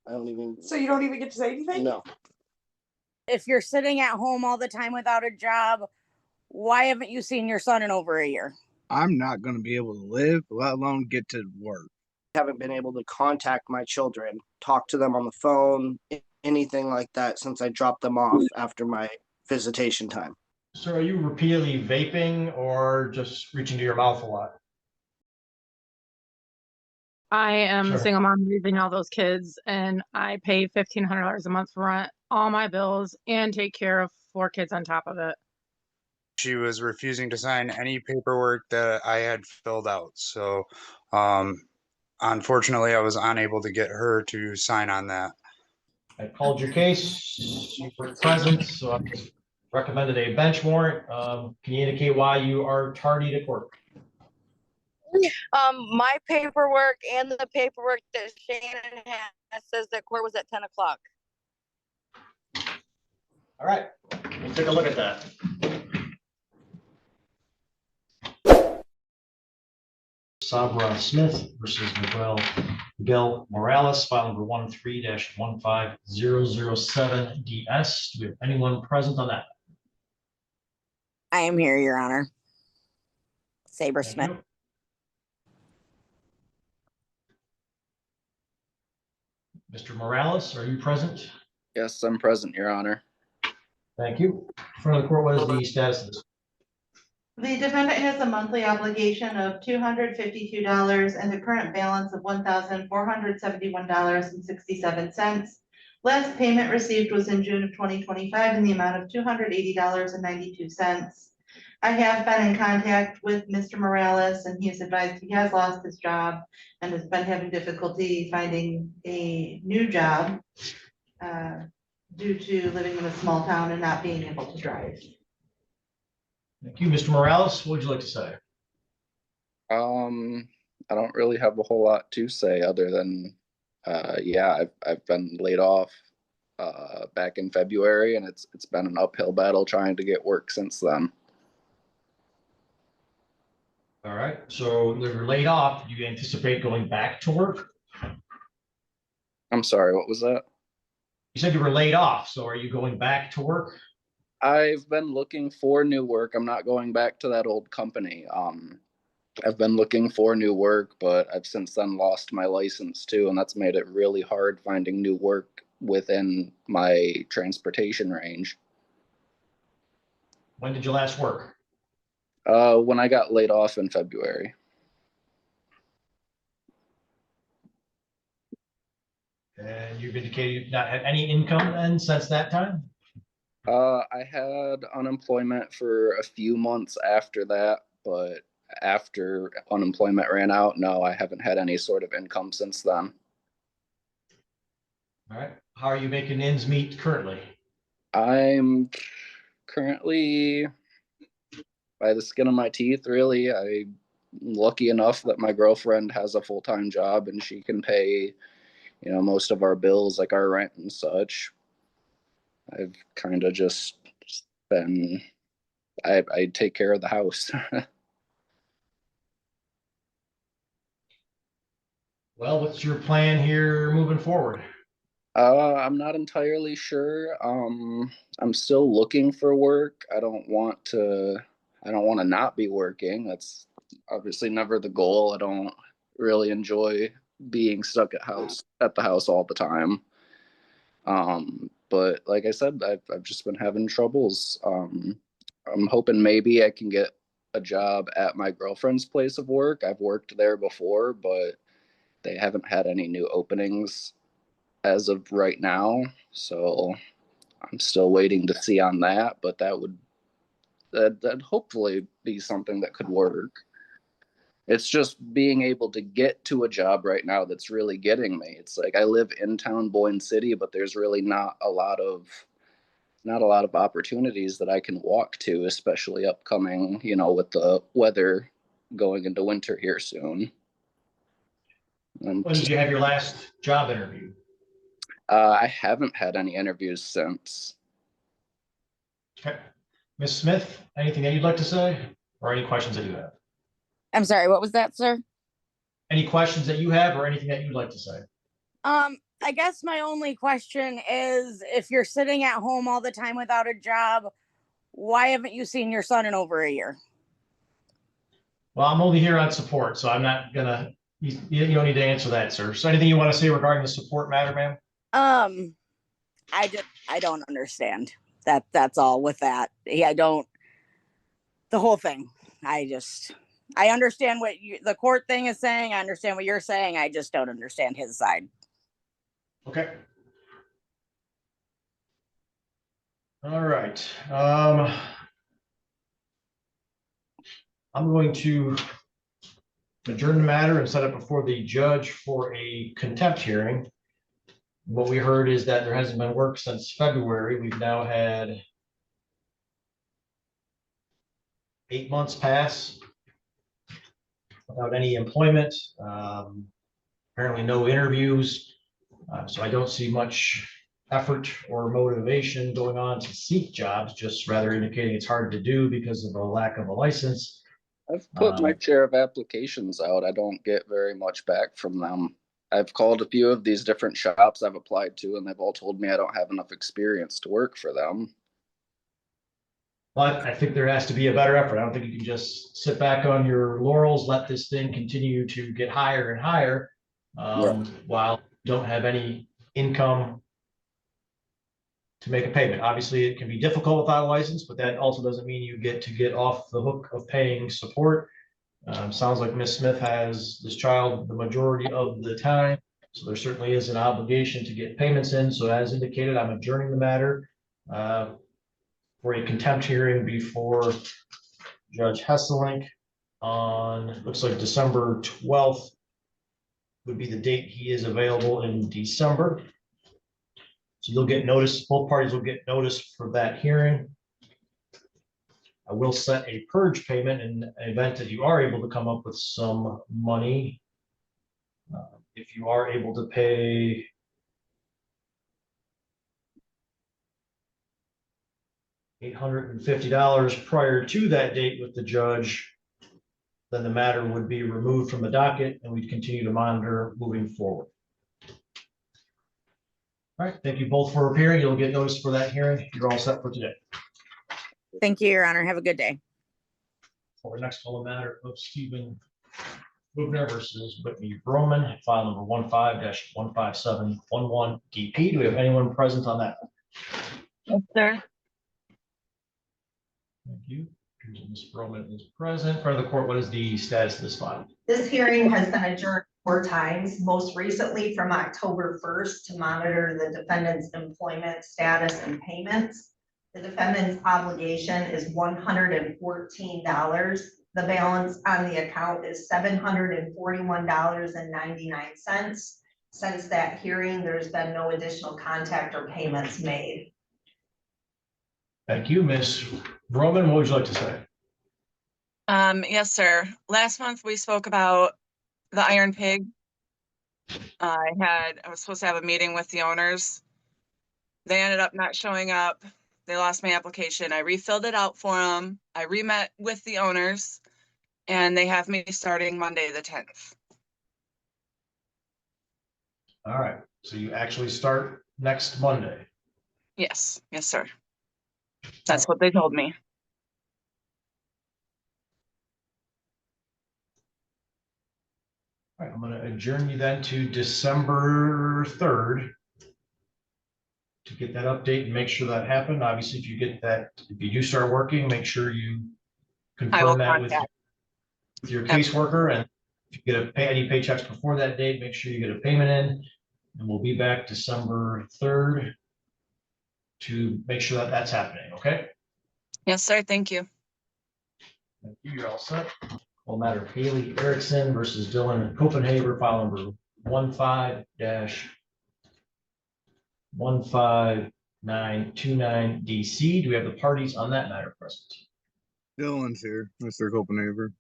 I don't even. So you don't even get to say anything? No. If you're sitting at home all the time without a job, why haven't you seen your son in over a year? I'm not going to be able to live, let alone get to work. I haven't been able to contact my children, talk to them on the phone, anything like that since I dropped them off after my visitation time. So are you repeatedly vaping or just reaching to your mouth a lot? I am Sure. a single mom raising all those kids, and I pay $1,500 a month for rent, all my bills, and take care of 4 kids on top of it. She was refusing to sign any paperwork that I had filled out. So unfortunately, I was unable to get her to sign on that. I called your case, you were present, so I just recommended a bench warrant. Can you indicate why you are tardy to court? My paperwork and the paperwork that Shannon has says that court was at 10 o'clock. All right, let's take a look at that. Sabra Smith versus Miguel Morales, file number 13-15007DS. Do we have anyone present on that? I am here, Your Honor. Saber Thank Smith. you. Mr. Morales, are you present? Yes, I'm present, Your Honor. Thank you. In front of the court, what is the status of this? The defendant has a monthly obligation of $252 and a current balance of $1,471.67. Last payment received was in June of 2025 in the amount of $280.92. I have been in contact with Mr. Morales, and he has advised he has lost his job and has been having difficulty finding a new job due to living in a small town and not being able to drive. Thank you. Mr. Morales, what would you like to say? I don't really have a whole lot to say other than, yeah, I've been laid off back in February, and it's been an uphill battle trying to get work since then. All right, so you're laid off. Do you anticipate going back to work? I'm sorry, what was that? You said you were laid off, so are you going back to work? I've been looking for new work. I'm not going back to that old company. I've been looking for new work, but I've since then lost my license too, and that's made it really hard finding new work within my transportation range. When did you last work? When I got laid off in February. And you've indicated you've not had any income then since that time? I had unemployment for a few months after that, but after unemployment ran out, no, I haven't had any sort of income since then. All right. How are you making ends meet currently? I'm currently by the skin of my teeth, really. I'm lucky enough that my girlfriend has a full-time job and she can pay, you know, most of our bills, like our rent and such. I've kind of just been, I take care of the house. Well, what's your plan here moving forward? I'm not entirely sure. I'm still looking for work. I don't want to not be working. That's obviously never the goal. I don't really enjoy being stuck at the house all the time. But like I said, I've just been having troubles. I'm hoping maybe I can get a job at my girlfriend's place of work. I've worked there before, but they haven't had any new openings as of right now. So I'm still waiting to see on that, but that'd hopefully be something that could work. It's just being able to get to a job right now that's really getting me. It's like I live in town, Boyne City, but there's really not a lot of opportunities that I can walk to, especially upcoming, you know, with the weather going into winter here soon. When did you have your last job interview? I haven't had any interviews since. Okay. Ms. Smith, anything that you'd like to say or any questions that you have? I'm sorry, what was that, sir? Any questions that you have or anything that you'd like to say? I guess my only question is, if you're sitting at home all the time without a job, why haven't you seen your son in over a year? Well, I'm only here on support, so I'm not gonna, you don't need to answer that, sir. So anything you want to say regarding the support matter, ma'am? I don't understand. That's all with that. I don't, the whole thing. I understand what the court thing is saying. I understand what you're saying. I just don't understand his side. Okay. All right. I'm going to adjourn the matter and set it before the judge for a contempt hearing. What we heard is that there hasn't been work since February. We've now had 8 months pass without any employment. Apparently no interviews. So I don't see much effort or motivation going on to seek jobs, just rather indicating it's hard to do because of a lack of a license. I've put my share of applications out. I don't get very much back from them. I've called a few of these different shops I've applied to, and they've all told me I don't have enough experience to work for them. But I think there has to be a better effort. I don't think you can just sit back on your laurels, let this thing continue to get higher and higher while you don't have any income to make a payment. Obviously, it can be difficult without a license, but that also doesn't mean you get to get off the hook of paying support. Sounds like Miss Smith has this child the majority of the time, so there certainly is an obligation to get payments in. So as indicated, I'm adjourning the matter for a contempt hearing before Judge Hesselink on, looks like December 12th would be the date he is available in December. So you'll get notice, both parties will get notice for that hearing. I will set a purge payment in an event that you are able to come up with some money. If you are able to pay $850 prior to that date with the judge, then the matter would be removed from the docket and we'd continue to monitor moving forward. All right, thank you both for appearing. You'll get notice for that hearing. You're all set for today. Thank you, Your Honor. Have a good day. For our next whole matter of Stephen Goodman versus Whitney Broman, file number 15-15711 DP. Do we have anyone present on that? Yes, sir. Thank you. Ms. Broman is present. In front of the court, what is the status of this file? This hearing has been adjourned 4 times, most recently from October 1st to monitor the defendant's employment status and payments. The defendant's obligation is $114. The balance on the account is $741.99. Since that hearing, there's been no additional contact or payments made. Thank you. Ms. Broman, what would you like to say? Yes, sir. Last month we spoke about the Iron Pig. I was supposed to have a meeting with the owners. They ended up not showing up. They lost my application. I refilled it out for them. I re-met with the owners and they have me starting Monday the 10th. All right. So you actually start next Monday. Yes. Yes, sir. That's what they told me. All right, I'm going to adjourn you then to December 3rd to get that update and make sure that happened. Obviously, if you do start working, make sure you confirm that with your caseworker. And if you get any paychecks before that date, make sure you get a payment in. And we'll be back December 3rd to make sure that that's happening. Okay. Yes, sir. Thank you. Thank you. You're all set. Well, matter of Hailey Erickson versus Dylan Copenhaver, file number 15-15929 DC. Do we have the parties on that matter present? Dylan's here, Mr. Copenhaver.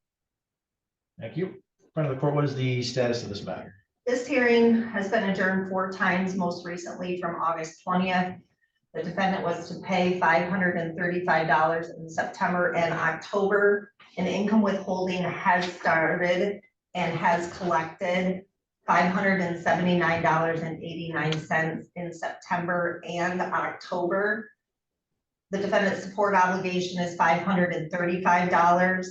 Thank you. In front of the court, what is the status of this matter? This hearing has been adjourned 4 times, most recently from August 20th. The defendant was to pay $535 in September and October. An income withholding has started and has collected $579.89 in September and October. The defendant's support obligation is $535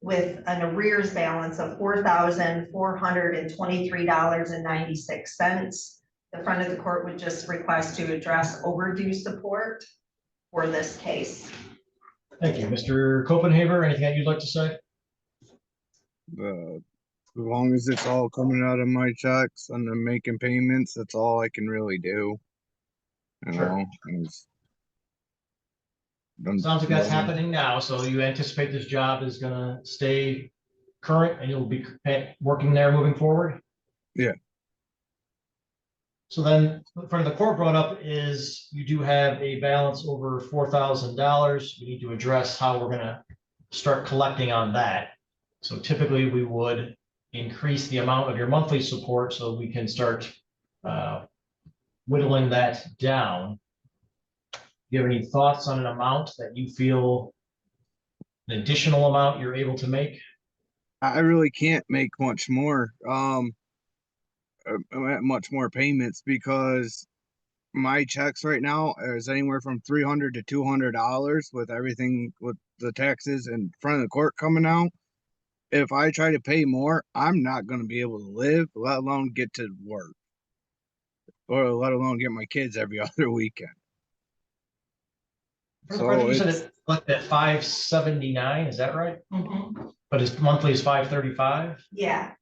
with an arrears balance of $4,423.96. The front of the court would just request to address overdue support for this case. Thank you. Mr. Copenhaver, anything that you'd like to say? As long as it's all coming out of my checks and I'm making payments, that's all I can really do. You Sure. know, Sounds like that's happening now. So you anticipate this job is gonna stay current and you'll be working there moving forward? Yeah. So then, in front of the court brought up is you do have a balance over $4,000. We need to address how we're gonna start collecting on that. So typically we would increase the amount of your monthly support so we can start whittling that down. Do you have any thoughts on an amount that you feel an additional amount you're able to make? I really can't make much more. Much more payments because my checks right now is anywhere from $300 to $200 with everything with the taxes in front of the court coming out. If I try to pay more, I'm not going to be able to live, let alone get to work, or let alone get my kids every other weekend. So you said it's like that 579, is that right? Mm-hmm. But his monthly is 535. Yeah,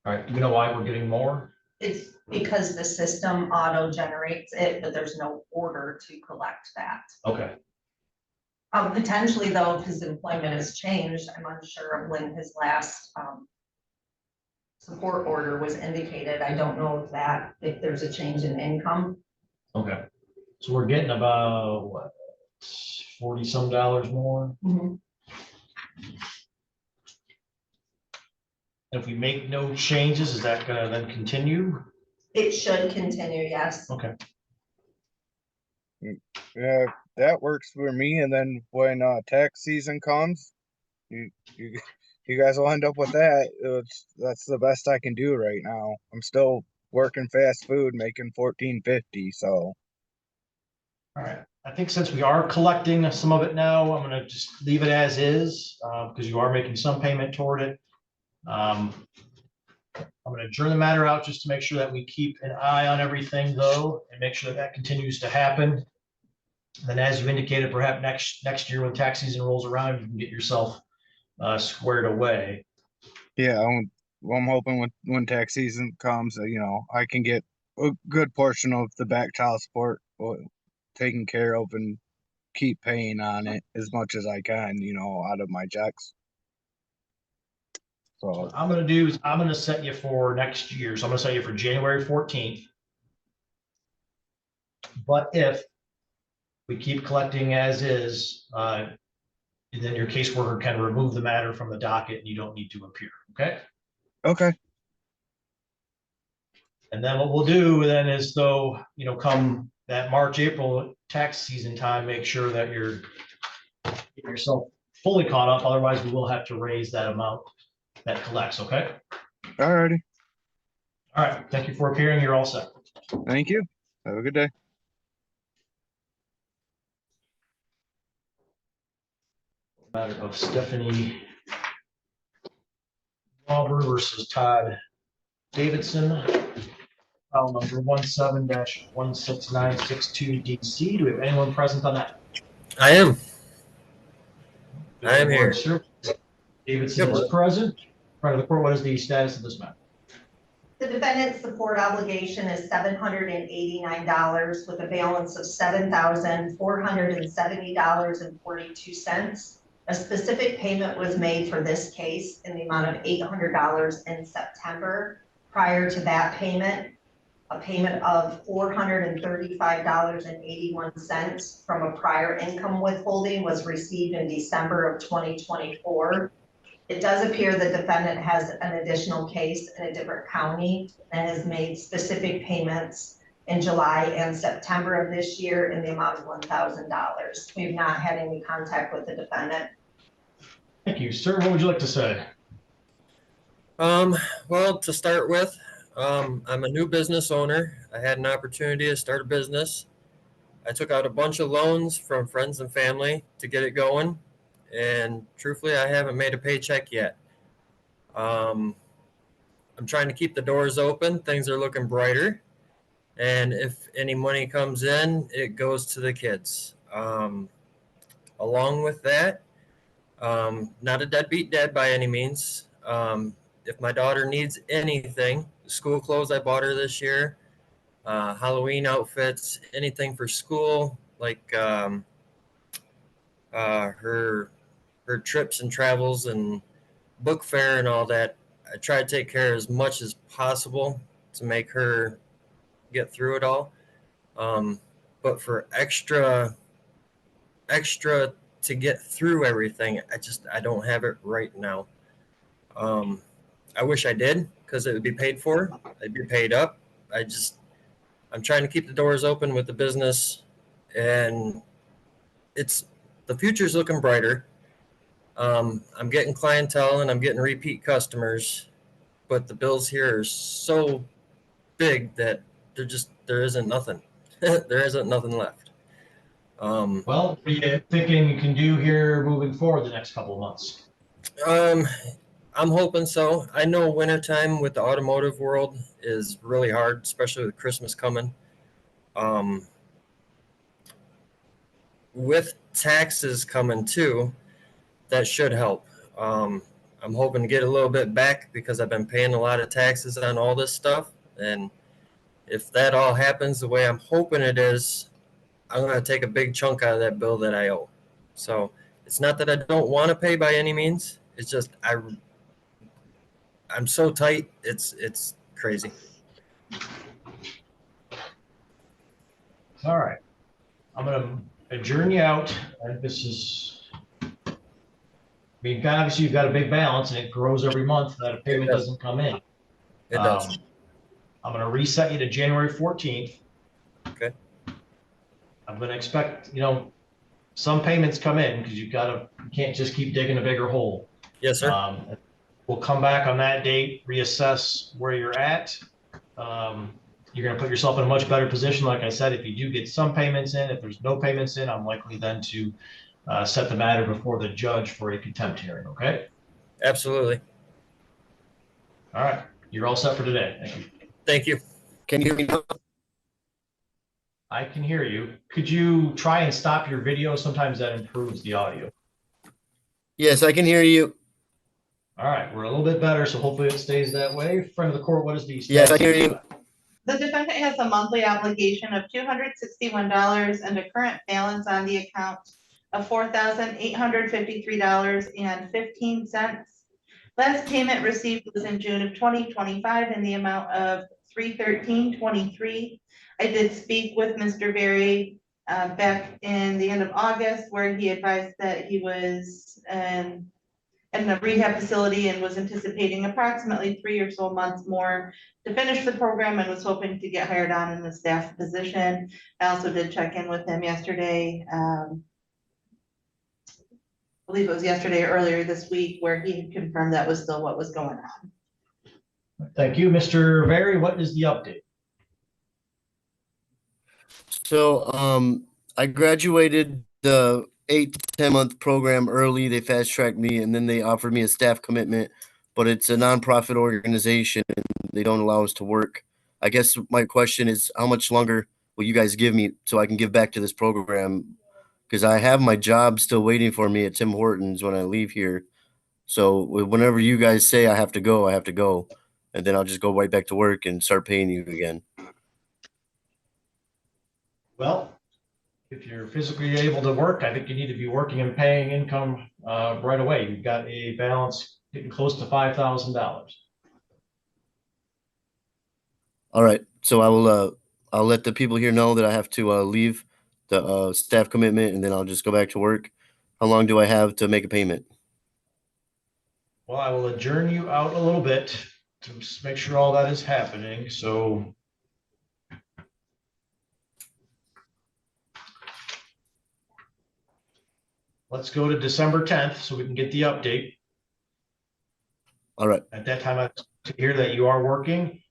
All right, you know why we're getting more? it's because the system auto generates it, but there's no order to collect that. Okay. Potentially though, if his employment has changed, I'm unsure of when his last support order was indicated. I don't know if there's a change in income. Okay. So we're getting about what, $40 some more? Mm-hmm. If we make no changes, is that gonna then continue? It should continue, yes. Okay. Yeah, that works for me. And then when tax season comes, you guys will end up with that. That's the best I can do right now. I'm still working fast food, making $14.50. So. All right. I think since we are collecting some of it now, I'm gonna just leave it as is because you are making some payment toward it. I'm going to adjourn the matter out just to make sure that we keep an eye on everything though, and make sure that that continues to happen. Then as you indicated, perhaps next year when tax season rolls around, you can get yourself squared away. Yeah, I'm hoping when tax season comes, I can get a good portion of the back child support taken care of and keep paying on it as much as I can, out of my checks. So what I'm going to do is I'm going to set you for next year. So I'm going to set you for January 14th. But if we keep collecting as is, then your caseworker can remove the matter from the docket and you don't need to appear. Okay. Okay. And then what we'll do then is come that March, April tax season time, make sure that you're get yourself fully caught up. Otherwise we will have to raise that amount that collects. Okay. All righty. All right. Thank you for appearing. You're all set. Thank you. Have a good day. Matter of Stephanie Auburn versus Todd Davidson. File number 17-16962 DC. Do we have anyone present on that? I am. I am here. Sir. Davidson is present. Front of the court, what is the status of this matter? The defendant's support obligation is $789 with a balance of $7,470.42. A specific payment was made for this case in the amount of $800 in September. Prior to that payment, a payment of $435.81 from a prior income withholding was received in December of 2024. It does appear the defendant has an additional case in a different county and has made specific payments in July and September of this year in the amount of $1,000. We've not had any contact with the defendant. Thank you, sir. What would you like to say? Well, to start with, I'm a new business owner. I had an opportunity to start a business. I took out a bunch of loans from friends and family to get it going. And truthfully, I haven't made a paycheck yet. I'm trying to keep the doors open. Things are looking brighter. And if any money comes in, it goes to the kids. Along with that, not a deadbeat dad by any means. If my daughter needs anything, school clothes I bought her this year, Halloween outfits, anything for school, like her trips and travels and book fair and all that. I try to take care of as much as possible to make her get through it all. But for extra to get through everything, I don't have it right now. I wish I did, because it would be paid for. I'd be paid up. I'm trying to keep the doors open with the business, and the future's looking brighter. I'm getting clientele and I'm getting repeat customers, but the bills here are so big that there isn't nothing. There isn't nothing left. Well, what are you thinking you can do here moving forward the next couple of months? I'm hoping so. I know wintertime with the automotive world is really hard, especially with Christmas coming. With taxes coming too, that should help. I'm hoping to get a little bit back because I've been paying a lot of taxes on all this stuff. And if that all happens the way I'm hoping it is, I'm going to take a big chunk out of that bill that I owe. So it's not that I don't want to pay by any means. It's just I'm so tight. It's crazy. All right. I'm going to adjourn you out. Obviously you've got a big balance and it grows every month that a payment doesn't come in. It does. I'm going to reset you to January 14th. Okay. I'm going to expect, some payments come in because you can't just keep digging a bigger hole. Yes, sir. We'll come back on that date, reassess where you're at. You're going to put yourself in a much better position. Like I said, if you do get some payments in, if there's no payments in, I'm likely then to set the matter before the judge for a contempt hearing. Okay. Absolutely. All right. You're all set for today. Thank you. Thank you. Can you hear me now? I can hear you. Could you try and stop your video? Sometimes that improves the audio. Yes, I can hear you. All right. We're a little bit better, so hopefully it stays that way. Friend of the court, what is the status? Yes, I hear you. The defendant has a monthly obligation of $261 and a current balance on the account of $4,853.15. Last payment received was in June of 2025 in the amount of $313.23. I did speak with Mr. Berry back in the end of August, where he advised that he was in a rehab facility and was anticipating approximately 3 or so months more to finish the program and was hoping to get hired on in the staff position. I also did check in with him yesterday. I believe it was yesterday or earlier this week, where he had confirmed that was still what was going on. Thank you. Mr. Berry, what is the update? So I graduated the 8 to 10 month program early. They fast tracked me and then they offered me a staff commitment, but it's a nonprofit organization and they don't allow us to work. I guess my question is, how much longer will you guys give me so I can give back to this program? Because I have my job still waiting for me at Tim Hortons when I leave here. So whenever you guys say I have to go, I have to go. And then I'll just go right back to work and start paying you again. Well, if you're physically able to work, I think you need to be working and paying income right away. You've got a balance getting close to $5,000. All right. So I'll let the people here know that I have to leave the staff commitment and then I'll just go back to work. How long do I have to make a payment? Well, I will adjourn you out a little bit to make sure all that is happening. So let's go to December 10th so we can get the update. All right. At that time, I hear that you are working.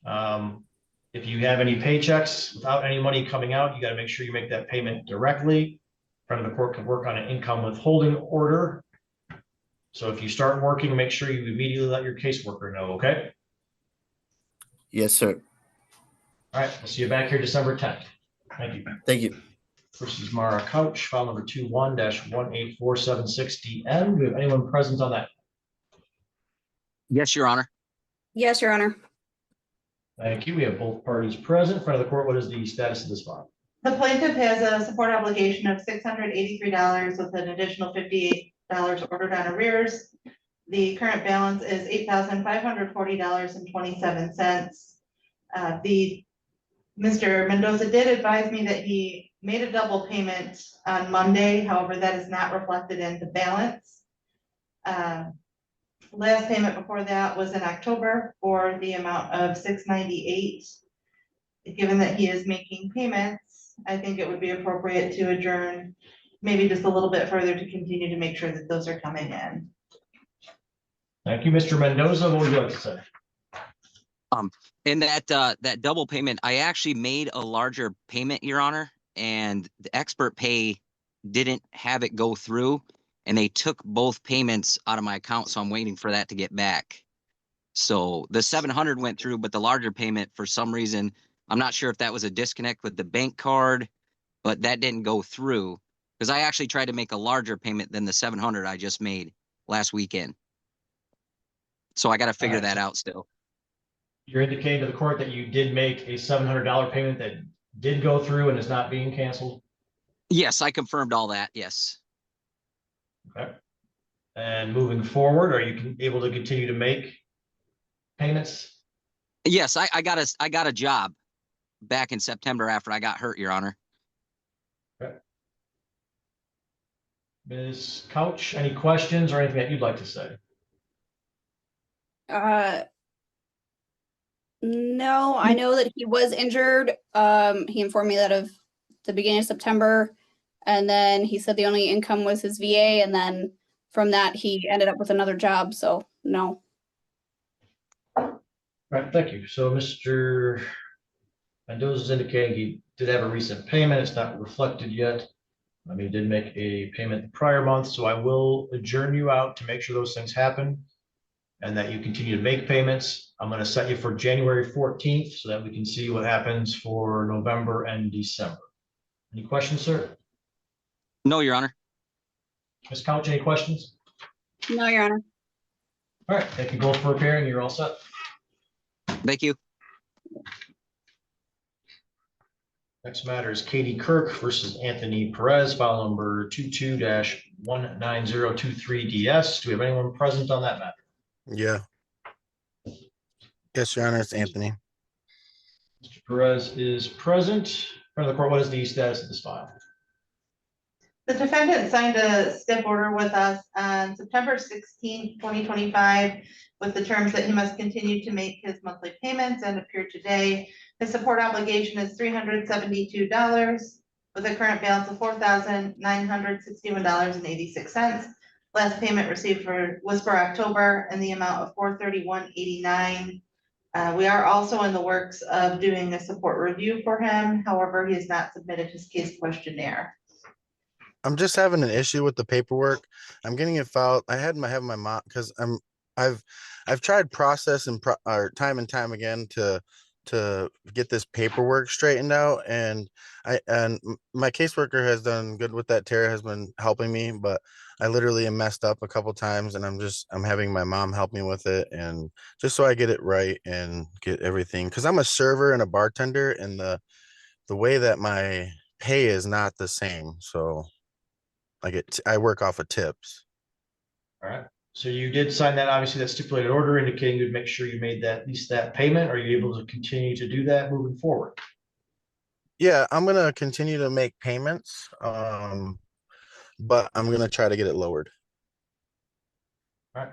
If you have any paychecks without any money coming out, you got to make sure you make that payment directly. Front of the court can work on an income withholding order. So if you start working, make sure you immediately let your caseworker know, okay? Yes, sir. All right, we'll see you back here December 10th. Thank you. Thank you. Versus Mara Couch, file number 21-18476DM. Do we have anyone present on that? Yes, Your Honor. Yes, Your Honor. Thank you. We have both parties present. Front of the court, what is the status of this file? The plaintiff has a support obligation of $683 with an additional $58 ordered on arrears. The current balance is $8,540.27. Mr. Mendoza did advise me that he made a double payment on Monday. However, that is not reflected in the balance. Last payment before that was in October for the amount of $698. Given that he is making payments, I think it would be appropriate to adjourn maybe just a little bit further to continue to make sure that those are coming in. Thank you, Mr. Mendoza. What would you like to say? In that double payment, I actually made a larger payment, Your Honor, and the expert pay didn't have it go through, and they took both payments out of my account, so I'm waiting for that to get back. So the 700 went through, but the larger payment, for some reason, I'm not sure if that was a disconnect with the bank card, but that didn't go through because I actually tried to make a larger payment than the 700 I just made last weekend. So I got to figure that out still. You're indicating to the court that you did make a $700 payment that did go through and is not being canceled? Yes, I confirmed all that. Yes. Okay. And moving forward, are you able to continue to make payments? Yes, I got a job back in September after I got hurt, Your Honor. Okay. Ms. Couch, any questions or anything that you'd like to say? No, I know that he was injured. He informed me that of the beginning of September, and then he said the only income was his VA, and then from that he ended up with another job. So no. All right, thank you. So Mr. Mendoza is indicating he did have a recent payment. It's not reflected yet. I mean, he did make a payment the prior month, so I will adjourn you out to make sure those things happen and that you continue to make payments. I'm going to set you for January 14th so that we can see what happens for November and December. Any questions, sir? No, Your Honor. Ms. Couch, any questions? No, Your Honor. All right, thank you both for appearing. You're all set. Thank you. Next matter is Katie Kirk versus Anthony Perez, file number 22-19023DS. Do we have anyone present on that matter? Yeah. Yes, Your Honor, it's Anthony. Mr. Perez is present. Front of the court, what is the status of this file? The defendant signed a stip order with us on September 16, 2025, with the terms that he must continue to make his monthly payments and appear today. His support obligation is $372 with a current balance of $4,961.86. Last payment received was for October in the amount of $431.89. We are also in the works of doing a support review for him. However, he has not submitted his case questionnaire. I'm just having an issue with the paperwork. I'm getting it filed. I have my mom because I've tried process and time and time again to get this paperwork straightened out, and my caseworker has done good with that. Tara has been helping me, but I literally am messed up a couple times, and I'm having my mom help me with it, and just so I get it right and get everything, because I'm a server and a bartender, and the way that my pay is not the same, so I work off of tips. All right. So you did sign that, obviously, that stipulated order indicating you'd make sure you made that, at least that payment. Are you able to continue to do that moving forward? Yeah, I'm going to continue to make payments, but I'm going to try to get it lowered. All right.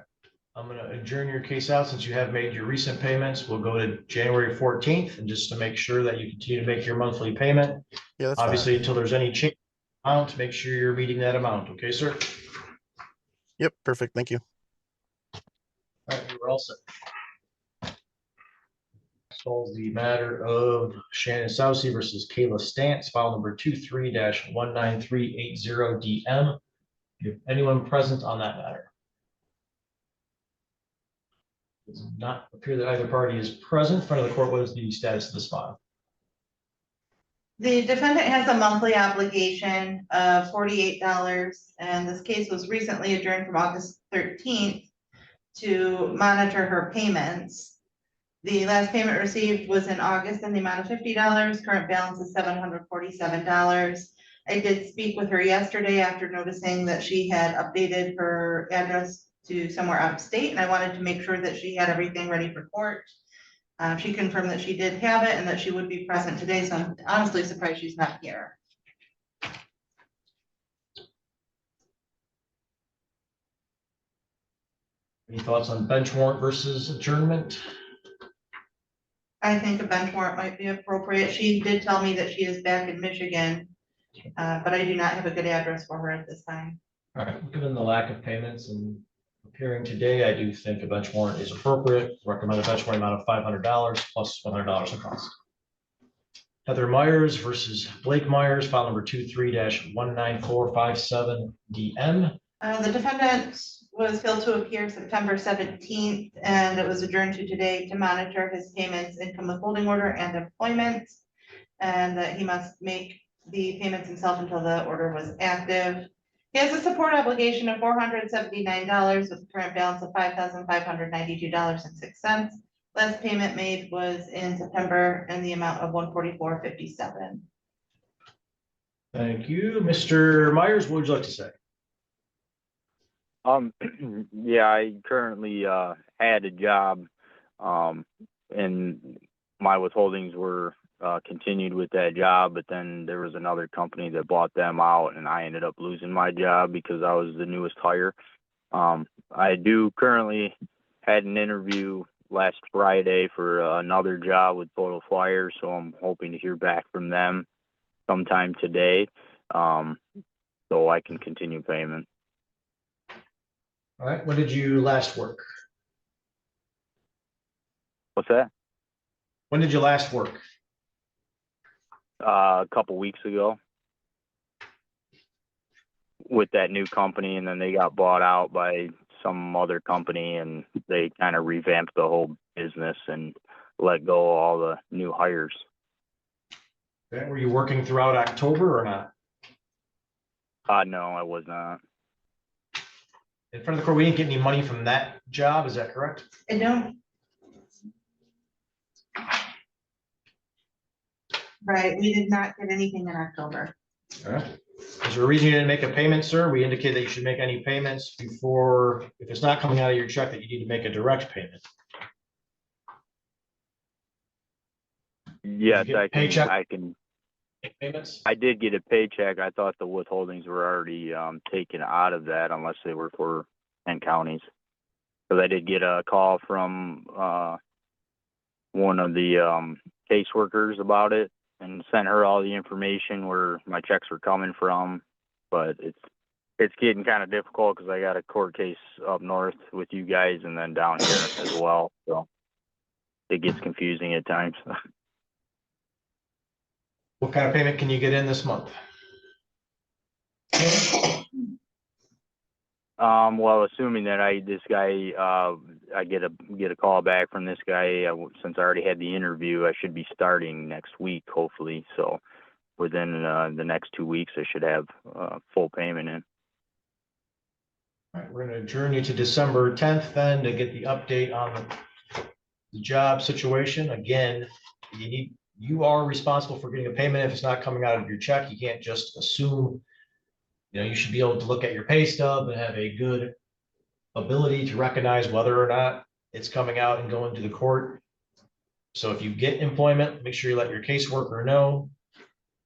I'm going to adjourn your case out since you have made your recent payments. We'll go to January 14th, and just to make sure that you continue to make your monthly payment. Yeah, that's obviously fine. Until there's any change amount, make sure you're meeting that amount. Okay, sir? Yep, perfect. Thank you. All right, we're all set. calls the matter of Shannon Saucy versus Kayla Stantz, file number 23-19380DM. If anyone present on that matter. It does not appear that either party is present. In front of the court, what is the status of this file? The defendant has a monthly obligation of $48, and this case was recently adjourned from August 13th to monitor her payments. The last payment received was in August in the amount of $50. Current balance is $747. I did speak with her yesterday after noticing that she had updated her address to somewhere out of state, and I wanted to make sure that she had everything ready for court. She confirmed that she did have it and that she would be present today, so I'm honestly surprised she's not here. Any thoughts on bench warrant versus adjournment? I think a bench warrant might be appropriate. She did tell me that she is back in Michigan, but I do not have a good address for her at this time. All right, given the lack of payments and appearing today, I do think a bench warrant is appropriate. Recommend a bench warrant amount of $500 plus $100 of cost. Heather Myers versus Blake Myers, file number 23-19457DM. The defendant was scheduled to appear September 17th, and it was adjourned to today to monitor his payments, income withholding order, and employment, and that he must make the payments himself until the order was active. He has a support obligation of $479 with a current balance of $5,592.06. Last payment made was in September in the amount of $144.57. Thank you. Mr. Myers, what would you like to say? Yeah, I currently had a job, and my withholdings were continued with that job, but then there was another company that bought them out, and I ended up losing my job because I was the newest hire. I do currently had an interview last Friday for another job with Total Flyers, so I'm hoping to hear back from them sometime today, so I can continue payment. All right, when did you last work? What's that? When did you last work? A couple weeks ago with that new company, and then they got bought out by some other company, and they kind of revamped the whole business and let go of all the new hires. Okay. Were you working throughout October or not? No, I was not. In front of the court, we didn't get any money from that job, is that correct? I don't. Right, we did not get anything in October. All right. Is there a reason you didn't make a payment, sir? We indicate that you should make any payments before, if it's not coming out of your check, that you need to make a direct payment. Yes, I can. Payments? I did get a paycheck. I thought the withholdings were already taken out of that, unless they were for 10 counties. Because I did get a call from one of the caseworkers about it, and sent her all the information where my checks were coming from. But it's getting kind of difficult because I got a court case up north with you guys and then down here as well. So it gets confusing at times. What kind of payment can you get in this month? Well, assuming that I get a call back from this guy, since I already had the interview, I should be starting next week, hopefully. So within the next 2 weeks, I should have full payment in. All right, we're going to adjourn you to December 10th then to get the update on the job situation. Again, you are responsible for getting a payment if it's not coming out of your check. You can't just assume. You should be able to look at your pay stub and have a good ability to recognize whether or not it's coming out and going to the court. So if you get employment, make sure you let your caseworker know.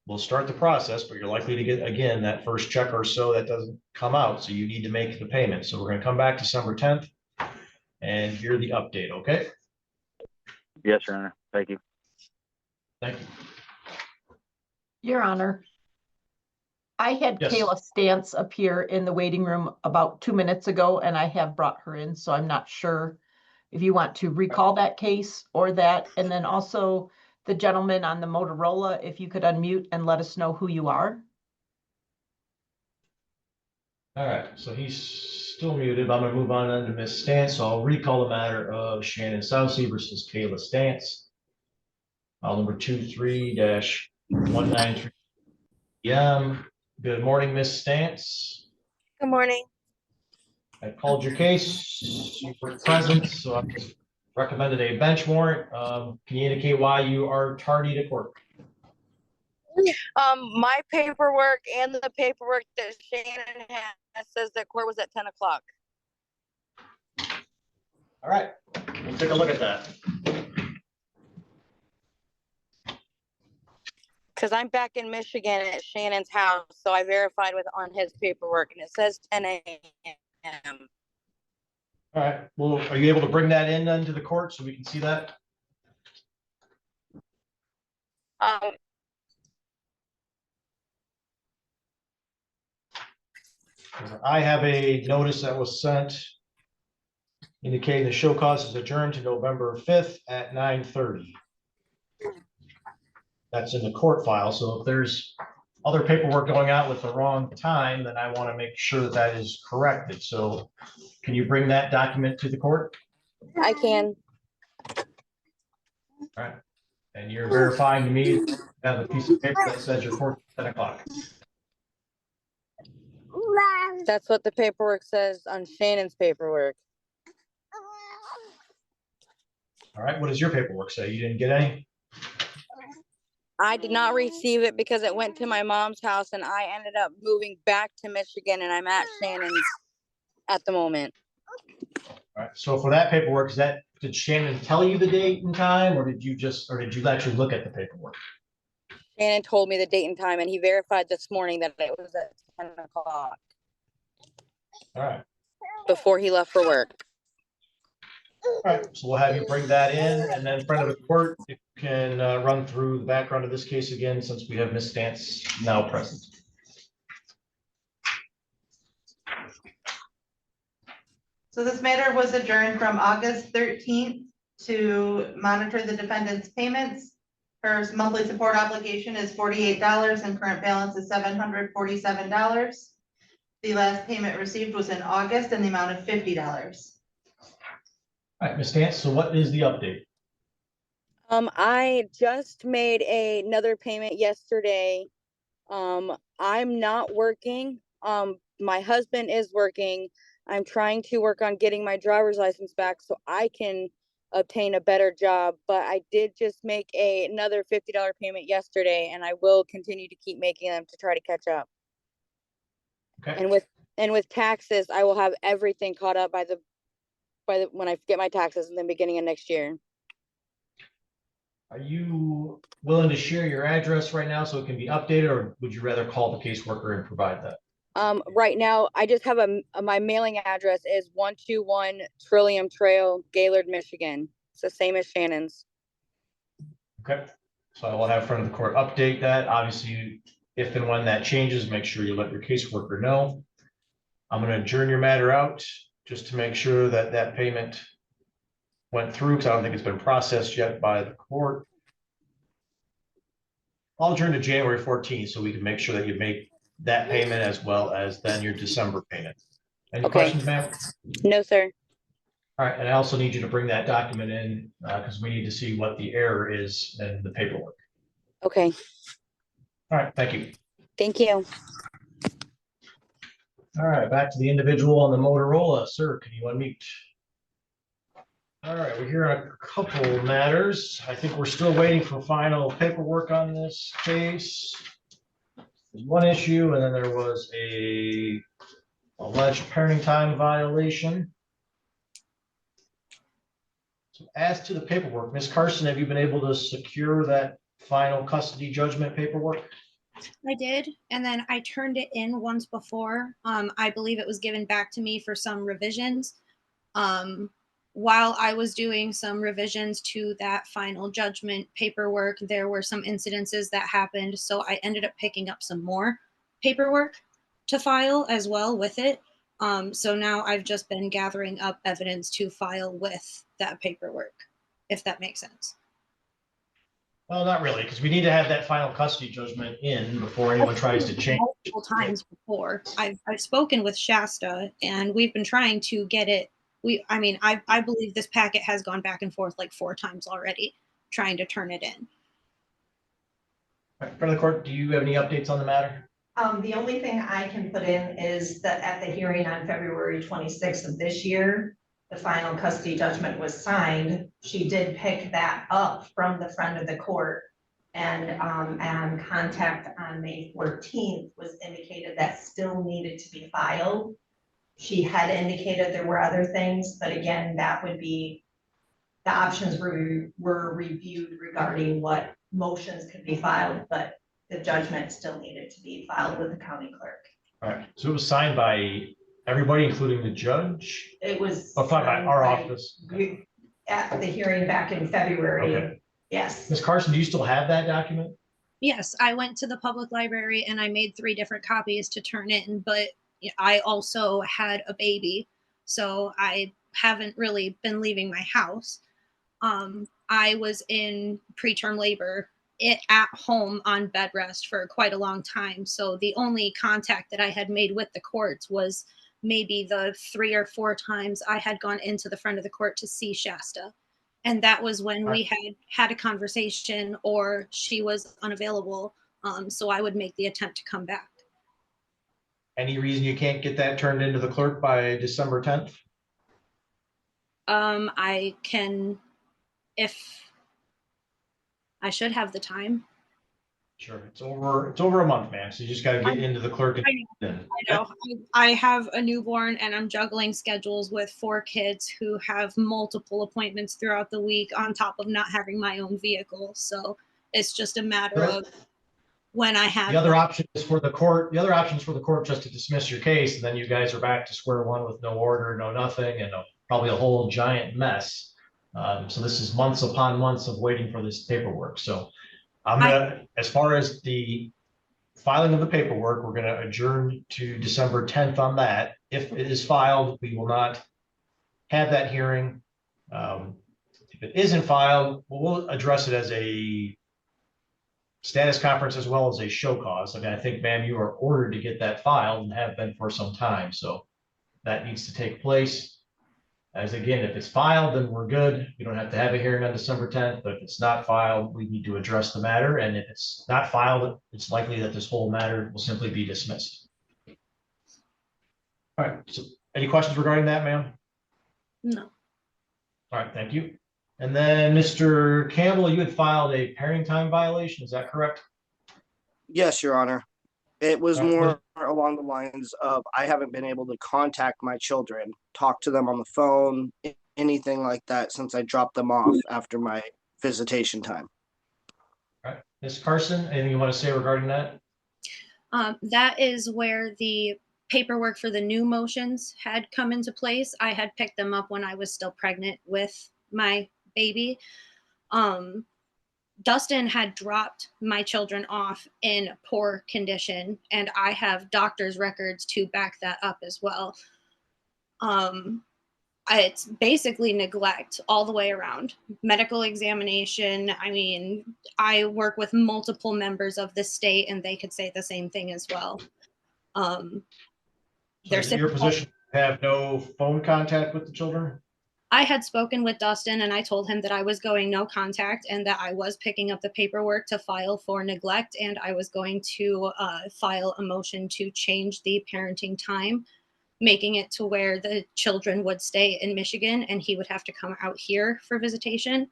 We'll start the process, but you're likely to get, again, that first check or so that doesn't come out. So you need to make the payment. So we're going to come back December 10th and hear the update. Okay. Yes, Your Honor. Thank you. Thank you. Your Honor, I had Yes. Kayla Stantz appear in the waiting room about 2 minutes ago, and I have brought her in, so I'm not sure if you want to recall that case or that. And then also the gentleman on the Motorola, if you could unmute and let us know who you are. All right, so he's still muted, but I'm gonna move on to Ms. Stance. So I'll recall the matter of Shannon Saucy versus Kayla Stance. File number 23-193 PM. Good morning, Ms. Stance. Good morning. I called your case. You were present, so I recommended a bench warrant. Can you indicate why you are tardy to court? My paperwork and the paperwork that Shannon has says that court was at 10 o'clock. All right, we'll take a look at that. Because I'm back in Michigan at Shannon's house, so I verified on his paperwork, and it says 10 a.m. All right, well, are you able to bring that in then to the court so we can see that? I have a notice that was sent indicating the show cause is adjourned to November 5th at 9:30. That's in the court file, so if there's other paperwork going out with the wrong time, then I want to make sure that that is corrected. So can you bring that document to the court? I can. All right, and you're verifying to me you have a piece of paper that says your court at 10 o'clock. That's what the paperwork says on Shannon's paperwork. All right, what does your paperwork say? You didn't get any? I did not receive it because it went to my mom's house, and I ended up moving back to Michigan, and I'm at Shannon's at the moment. All right, so for that paperwork, did Shannon tell you the date and time, or did you actually look at the paperwork? Shannon told me the date and time, and he verified this morning that it was at 10 o'clock. All right. Before he left for work. All right, so we'll have you bring that in, and then in front of the court, you can run through the background of this case again, since we have Ms. Stance now present. So this matter was adjourned from August 13th to monitor the defendant's payments. Her monthly support obligation is $48 and current balance is $747. The last payment received was in August in the amount of $50. All right, Ms. Stance, so what is the update? I just made another payment yesterday. I'm not working. My husband is working. I'm trying to work on getting my driver's license back so I can obtain a better job, but I did just make another $50 payment yesterday, and I will continue to keep making them to try to catch up. Okay. And with taxes, I will have everything caught up by the when I get my taxes in the beginning of next year. Are you willing to share your address right now so it can be updated, or would you rather call the caseworker and provide that? Right now, I just have my mailing address is 121 Trillium Trail, Gaylord, Michigan. It's the same as Shannon's. Okay, so I will have front of the court update that. Obviously, if and when that changes, make sure you let your caseworker know. I'm going to adjourn your matter out just to make sure that that payment went through, because I don't think it's been processed yet by the court. I'll adjourn to January 14th so we can make sure that you make that payment as well as then your December payment. Any questions, ma'am? No, sir. All right, and I also need you to bring that document in because we need to see what the error is in the paperwork. Okay. All right, thank you. Thank you. All right, back to the individual on the Motorola. Sir, can you unmute? All right, we're here on a couple matters. I think we're still waiting for final paperwork on this case. There's one issue, and then there was a alleged parenting time violation. So as to the paperwork, Ms. Carson, have you been able to secure that final custody judgment paperwork? I did, and then I turned it in once before. I believe it was given back to me for some revisions. While I was doing some revisions to that final judgment paperwork, there were some incidences that happened, so I ended up picking up some more paperwork to file as well with it. So now I've just been gathering up evidence to file with that paperwork, if that makes sense. Well, not really, because we need to have that final custody judgment in before anyone tries to change. Multiple times before. I've spoken with Shasta and we've been trying to get it. I believe this packet has gone back and forth like 4 times already, trying to turn it in. All right, front of the court, do you have any updates on the matter? The only thing I can put in is that at the hearing on February 26th of this year, the final custody judgment was signed. She did pick that up from the friend of the court, and contact on May 14th was indicated that still needed to be filed. She had indicated there were other things, but again, that would be, the options were reviewed regarding what motions could be filed, but the judgment still needed to be filed with the county clerk. All right, so it was signed by everybody, including the judge? It was. Oh, fine, by our office. At the hearing back in February. Okay. Yes. Ms. Carson, do you still have that document? Yes, I went to the public library and I made 3 different copies to turn in, but I also had a baby, so I haven't really been leaving my house. I was in preterm labor at home on bed rest for quite a long time. So the only contact that I had made with the courts was maybe the 3 or 4 times I had gone into the front of the court to see Shasta. And that was when we had a conversation or she was unavailable. So I would make the attempt to come back. Any reason you can't get that turned into the clerk by December 10th? I can, if I should have the time. Sure, it's over a month, man. So you just got to get into the clerk. I know. I have a newborn and I'm juggling schedules with 4 kids who have multiple appointments throughout the week on top of not having my own vehicle. So it's just a matter of when I have. The other option is for the court. The other option is for the court just to dismiss your case, and then you guys are back to square one with no order, no nothing, and probably a whole giant mess. So this is months upon months of waiting for this paperwork. So I'm gonna, as far as the filing of the paperwork, we're gonna adjourn to December 10th on that. If it is filed, we will not have that hearing. If it isn't filed, we'll address it as a status conference as well as a show cause. I mean, I think, ma'am, you are ordered to get that filed and have been for some time. So that needs to take place. As again, if it's filed, then we're good. We don't have to have a hearing on December 10th, but if it's not filed, we need to address the matter. And if it's not filed, it's likely that this whole matter will simply be dismissed. All right, so any questions regarding that, ma'am? No. All right, thank you. And then Mr. Campbell, you had filed a parenting time violation, is that correct? Yes, Your Honor. It was more along the lines of I haven't been able to contact my children, talk to them on the phone, anything like that since I dropped them off after my visitation time. All right, Ms. Carson, anything you want to say regarding that? That is where the paperwork for the new motions had come into place. I had picked them up when I was still pregnant with my baby. Dustin had dropped my children off in poor condition, and I have doctor's records to back that up as well. It's basically neglect all the way around. Medical examination. I mean, I work with multiple members of the state, and they could say the same thing as well. So is it your position to have no phone contact with the children? I had spoken with Dustin and I told him that I was going no contact and that I was picking up the paperwork to file for neglect, and I was going to file a motion to change the parenting time, making it to where the children would stay in Michigan and he would have to come out here for visitation.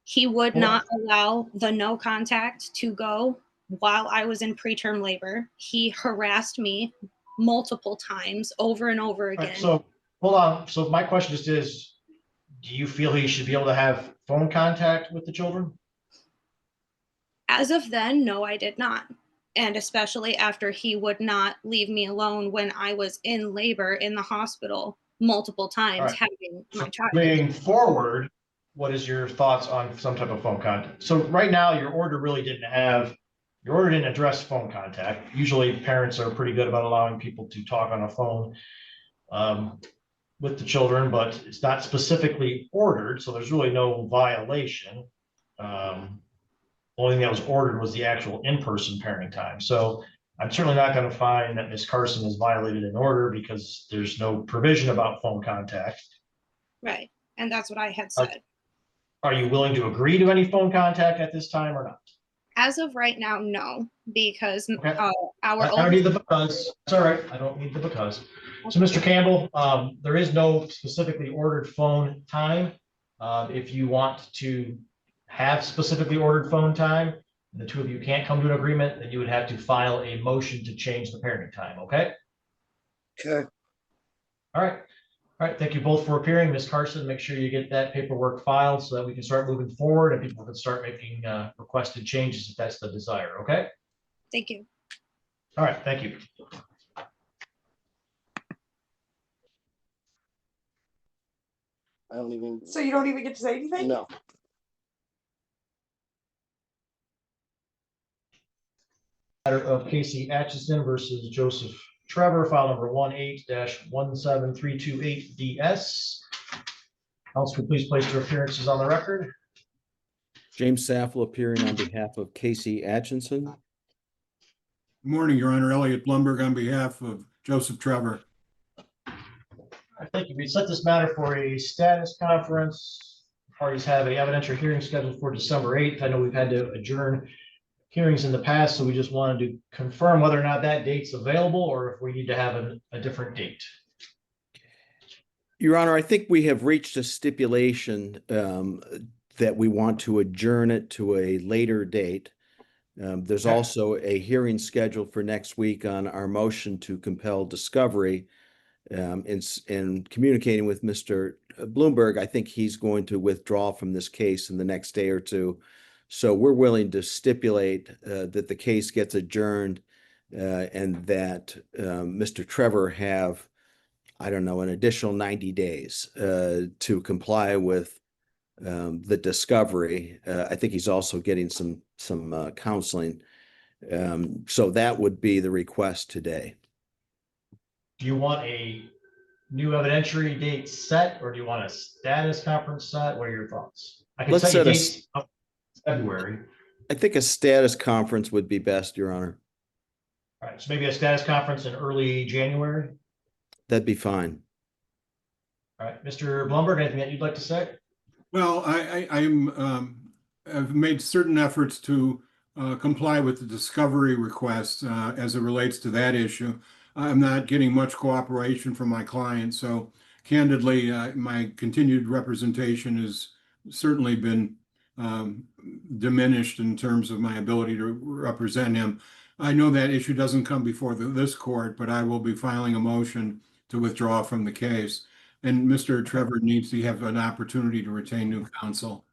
He would not allow the no contact to go while I was in preterm labor. He harassed me multiple times over and over again. Right, so hold on. So my question just is, do you feel he should be able to have phone contact with the children? As of then, no, I did not. And especially after he would not leave me alone when I was in labor in the hospital multiple times, having my child. Moving forward, what is your thoughts on some type of phone contact? So right now, your order really didn't have your order didn't address phone contact. Usually parents are pretty good about allowing people to talk on a phone with the children, but it's not specifically ordered, so there's really no violation. Only thing that was ordered was the actual in-person parenting time. So I'm certainly not going to find that Ms. Carson has violated an order because there's no provision about phone contact. Right. And that's what I had said. Are you willing to agree to any phone contact at this time or not? As of right now, no, because Okay. our I don't need the because. It's all right. I don't need the because. So, Mr. Campbell, there is no specifically ordered phone time. If you want to have specifically ordered phone time, and the two of you can't come to an agreement, then you would have to file a motion to change the parenting time. Okay. Okay. All right. All right. Thank you both for appearing. Ms. Carson, make sure you get that paperwork filed so that we can start moving forward and people can start making requested changes if that's the desire. Okay. Thank you. All right. Thank you. I don't even. So you don't even get to say anything? No. Matter of Casey Atchinson versus Joseph Trevor, file number 18-17328DS. Council, please place your appearances on the record. James Saffel appearing on behalf of Casey Atchinson. Good morning, Your Honor. Elliot Blumberg on behalf of Joseph Trevor. I think we set this matter for a status conference. Parties have a evidentiary hearing scheduled for December 8th. I know we've had to adjourn hearings in the past, so we just wanted to confirm whether or not that date's available or if we need to have a different date. Your Honor, I think we have reached a stipulation that we want to adjourn it to a later date. There's also a hearing scheduled for next week on our motion to compel discovery. In communicating with Mr. Bloomberg, I think he's going to withdraw from this case in the next day or two. So we're willing to stipulate that the case gets adjourned and that Mr. Trevor have, I don't know, an additional 90 days to comply with the discovery. I think he's also getting some counseling. So that would be the request today. Do you want a new evidentiary date set or do you want a status conference set? What are your thoughts? I can set you dates up February. I think a status conference would be best, Your Honor. All right, so maybe a status conference in early January. That'd be fine. All right, Mr. Blumberg, anything that you'd like to say? Well, I've made certain efforts to comply with the discovery request as it relates to that issue. I'm not getting much cooperation from my client, so candidly, my continued representation has certainly been diminished in terms of my ability to represent him. I know that issue doesn't come before this court, but I will be filing a motion to withdraw from the case. And Mr. Trevor needs to have an opportunity to retain new counsel.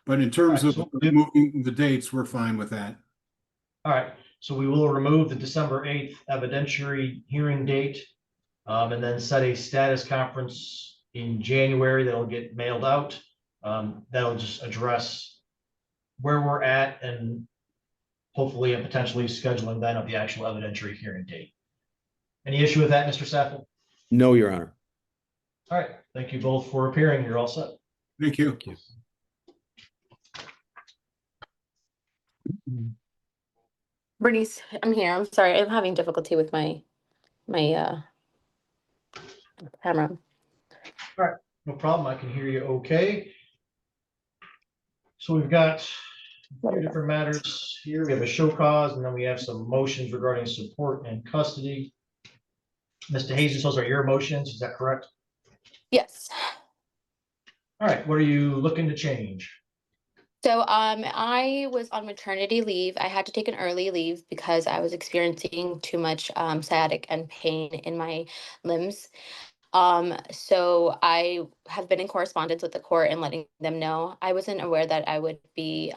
But in terms of moving the dates, we're fine with that. All right, so we will remove the December 8th evidentiary hearing date and then set a status conference in January that'll get mailed out. That'll just address where we're at and hopefully and potentially scheduling then of the actual evidentiary hearing date. Any issue with that, Mr. Saffel? No, Your Honor. All right, thank you both for appearing. You're all set. Thank you. Thank you. Bernice, I'm here. I'm sorry. I'm having difficulty with my camera. All right, no problem. I can hear you okay. So we've got a few different matters here. We have a show cause, and then we have some motions regarding support and custody. Ms. Dejesus, those are your motions, is that correct? Yes. All right, what are you looking to change? So I was on maternity leave. I had to take an early leave because I was experiencing too much sciatic and pain in my limbs. So I have been in correspondence with the court and letting them know. I wasn't aware that I would be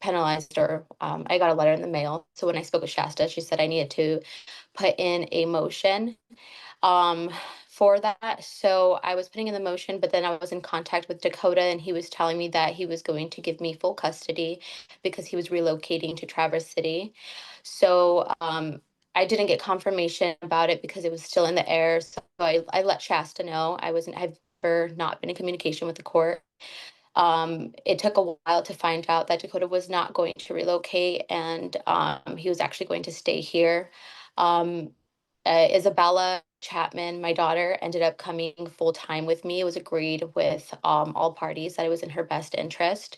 penalized or I got a letter in the mail. So when I spoke with Shasta, she said I needed to put in a motion for for that. So I was putting in the motion, but then I was in contact with Dakota and he was telling me that he was going to give me full custody because he was relocating to Traverse City. So I didn't get confirmation about it because it was still in the air. So I let Shasta know. I've never not been in communication with the court. It took a while to find out that Dakota was not going to relocate and he was actually going to stay here. Isabella Chapman, my daughter, ended up coming full time with me. It was agreed with all parties that it was in her best interest.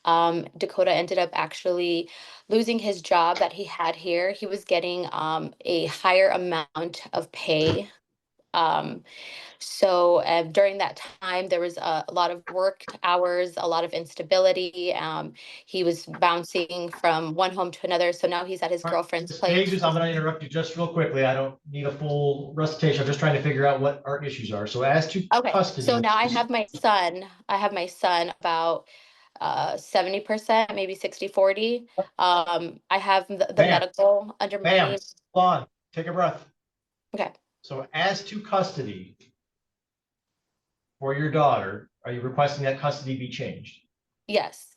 Dakota ended up actually losing his job that he had here. He was getting a higher amount of pay. So during that time, there was a lot of work hours, a lot of instability. He was bouncing from one home to another. So now he's at his girlfriend's place. Pages, I'm going to interrupt you just real quickly. I don't need a full recitation. I'm just trying to figure out what our issues are. So as to Okay, custody. so now I have my son. About 70%, maybe 60-40. I have the Bam. medical under my Bam. name. Hold on. Take a breath. Okay. So as to custody for your daughter, are you requesting that custody be changed? Yes.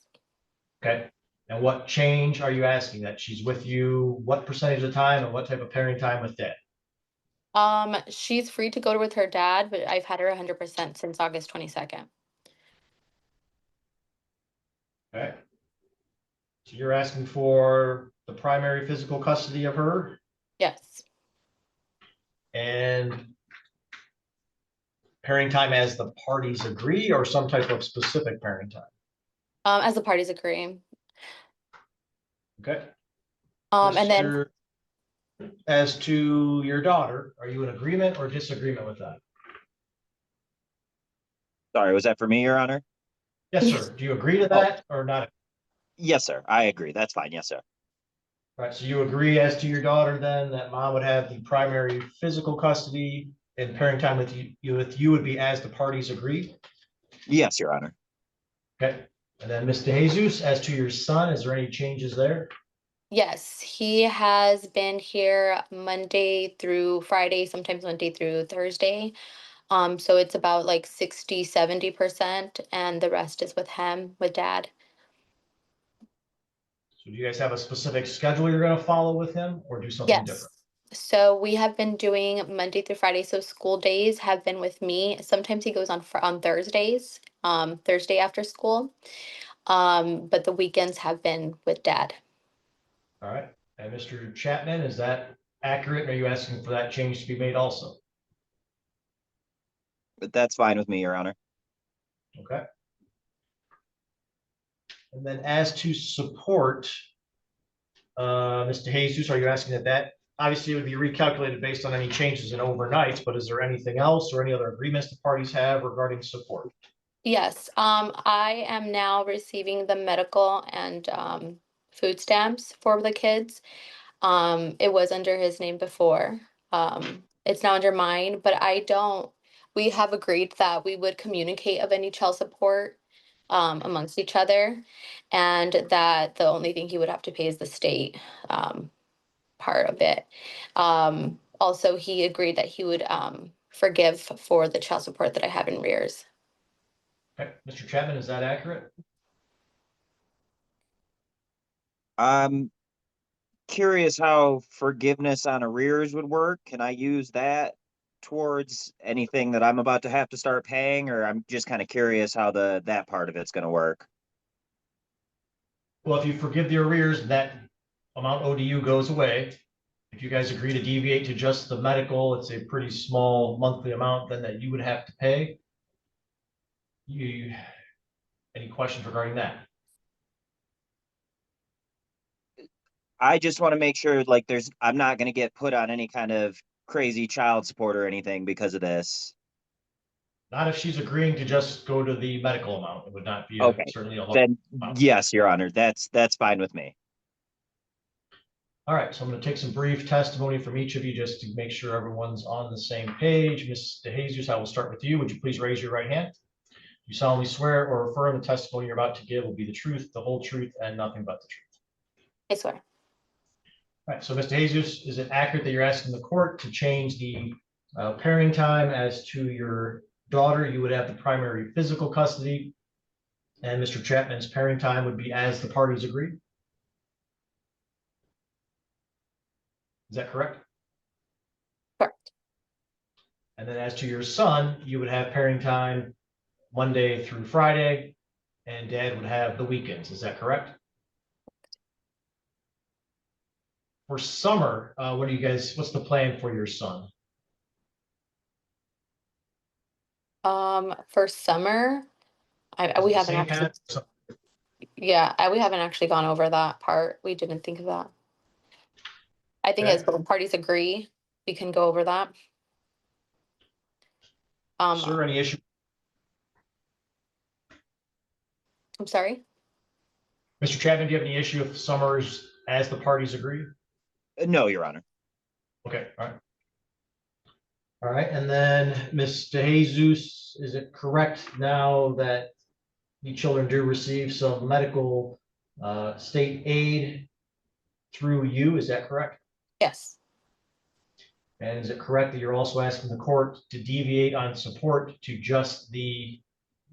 Okay. And what change are you asking? That she's with you what percentage of the time and what type of parenting time with dad? She's free to go with her dad, but I've had her 100% since August 22nd. Okay. So you're asking for the primary physical custody of her? Yes. And parenting time as the parties agree or some type of specific parenting time? As the parties agree. Okay. And then as to your daughter, are you in agreement or disagreement with that? Sorry, was that for me, Your Honor? Yes, sir. Do you agree to that or not? Yes, sir. I agree. That's fine. Yes, sir. All right. So you agree as to your daughter then that mom would have the primary physical custody and parenting time with you would be as the parties agree? Yes, Your Honor. Okay. And then Ms. Dejesus, as to your son, is there any changes there? yes, he has been here Monday through Friday, sometimes Monday through Thursday. So it's about like 60-70%, and the rest is with him, with dad. So do you guys have a specific schedule you're going to follow with him or do something different? So we have been doing Monday through Friday. So school days have been with me. Sometimes he goes on Thursdays, Thursday after school. But the weekends have been with dad. All right. And Mr. Chapman, is that accurate? Are you asking for that change to be made also? But that's fine with me, Your Honor. Okay. And then as to support, Mr. Jesus, are you asking that obviously it would be recalculated based on any changes in overnights, but is there anything else or any other agreements the parties have regarding support? Yes, I am now receiving the medical and food stamps for the kids. It was under his name before. It's now under mine, but we have agreed that we would communicate of any child support amongst each other, and that the only thing he would have to pay is the state part of it. Also, he agreed that he would forgive for the child support that I have in arrears. Okay, Mr. Chapman, is that accurate? I'm curious how forgiveness on arrears would work. Can I use that towards anything that I'm about to have to start paying, or I'm just kind of curious how that part of it's going to work? Well, if you forgive the arrears, that amount owed to you goes away. If you guys agree to deviate to just the medical, it's a pretty small monthly amount then that you would have to pay. Any questions regarding that? I just want to make sure like I'm not going to get put on any kind of crazy child support or anything because of this. Not if she's agreeing to just go to the medical amount. It would not be Okay. certainly a large Then amount. yes, Your Honor, that's fine with me. All right, so I'm going to take some brief testimony from each of you just to make sure everyone's on the same page. Ms. Dejesus, I will start with you. Would you please raise your right hand? You solemnly swear or affirm the testimony you're about to give will be the truth, the whole truth, and nothing but the truth. I swear. All right, so Mr. Jesus, is it accurate that you're asking the court to change the Parenting time, as to your daughter, you would have the primary physical custody, and Mr. Chapman's parenting time would be as the parties agree. Is that correct? Correct. And then as to your son, you would have parenting time Monday through Friday, and dad would have the weekends. Is that correct? For summer, what's the plan for your son? For summer, we haven't actually, we haven't actually gone over that part. We didn't think of that. I think as both parties agree, we can go over that. Sir, any issue? I'm sorry? Mr. Chapman, do you have any issue if summers as the parties agree? No, Your Honor. Okay, all right. All right, and then Ms. Dejesus, is it correct now that the children do receive some medical state aid through you? Is that correct? Yes. And is it correct that you're also asking the court to deviate on support to just the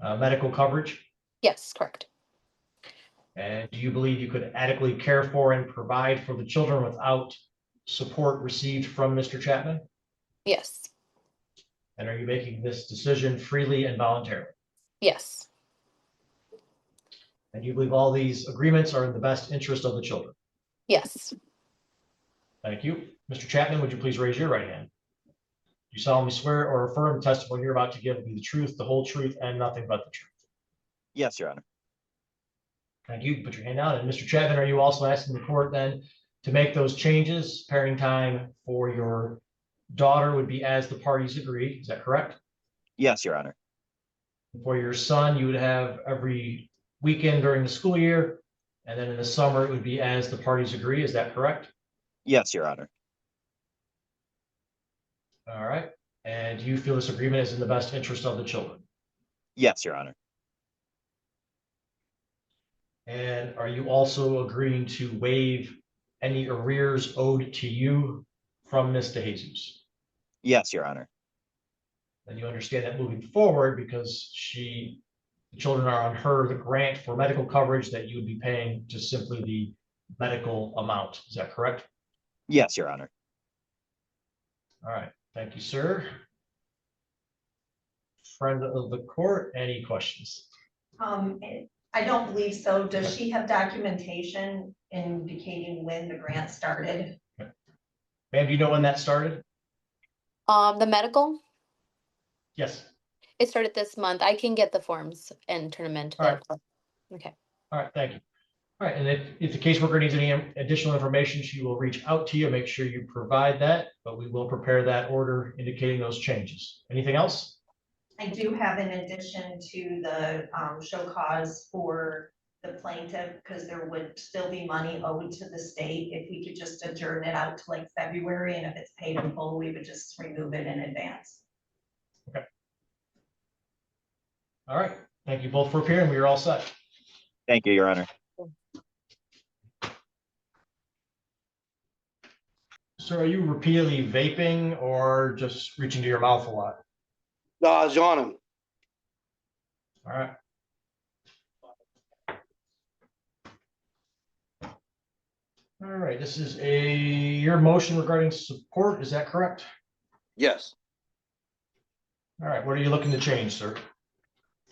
medical coverage? Yes, correct. And do you believe you could adequately care for and provide for the children without support received from Mr. Chapman? Yes. And are you making this decision freely and voluntarily? Yes. And you believe all these agreements are in the best interest of the children? Yes. Thank you. Mr. Chapman, would you please raise your right hand? Do you solemnly swear or affirm the testimony you're about to give will be the truth, the whole truth, and nothing but the truth? Yes, Your Honor. Thank you. Put your hand down. And Mr. Chapman, are you also asking the court then to make those changes? Parenting time for your daughter would be as the parties agree. Is that correct? Yes, Your Honor. For your son, you would have every weekend during the school year, and then in the summer, it would be as the parties agree. Is that correct? Yes, Your Honor. All right. And do you feel this agreement is in the best interest of the children? Yes, Your Honor. And are you also agreeing to waive any arrears owed to you from Ms. Dejesus? Yes, Your Honor. And you understand that moving forward, because the children are on her, the grant for medical coverage, that you would be paying just simply the medical amount. Is that correct? Yes, Your Honor. All right. Thank you, sir. Friend of the court, any questions? I don't believe so. Does she have documentation indicating when the grant started? Ma'am, do you know when that started? The medical, Yes. it started this month. I can get the forms and turn them into All right. Okay. All right, thank you. All right, and if the caseworker needs any additional information, she will reach out to you, make sure you provide that, but we will prepare that order indicating those changes. Anything else? I do have an addition to the show cause for the plaintiff, because there would still be money owed to the state. If we could just adjourn it out to like February, and if it's paid in full, we would just remove it in advance. Okay. All right, thank you both for appearing. We are all set. Thank you, Your Honor. So are you repeatedly vaping or just reaching to your mouth a lot? No, I was yawning. All right. All right, this is your motion regarding support, is that correct? Yes. All right, what are you looking to change, sir?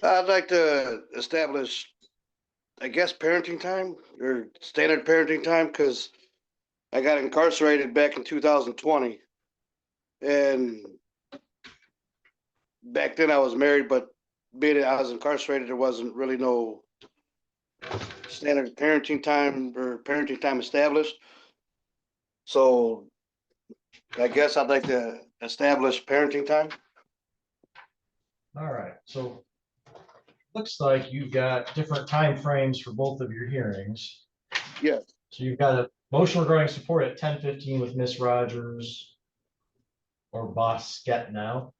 I'd like to establish, I guess, parenting time or standard parenting time, because I got incarcerated back in 2020. And back then I was married, but being that I was incarcerated, there wasn't really no standard parenting time or parenting time established. So I guess I'd like to establish parenting time. All right, so looks like you've got different time frames for both of your hearings. Yes. So you've got a motion regarding support at 10:15 with Miss Rogers or Bosquet now.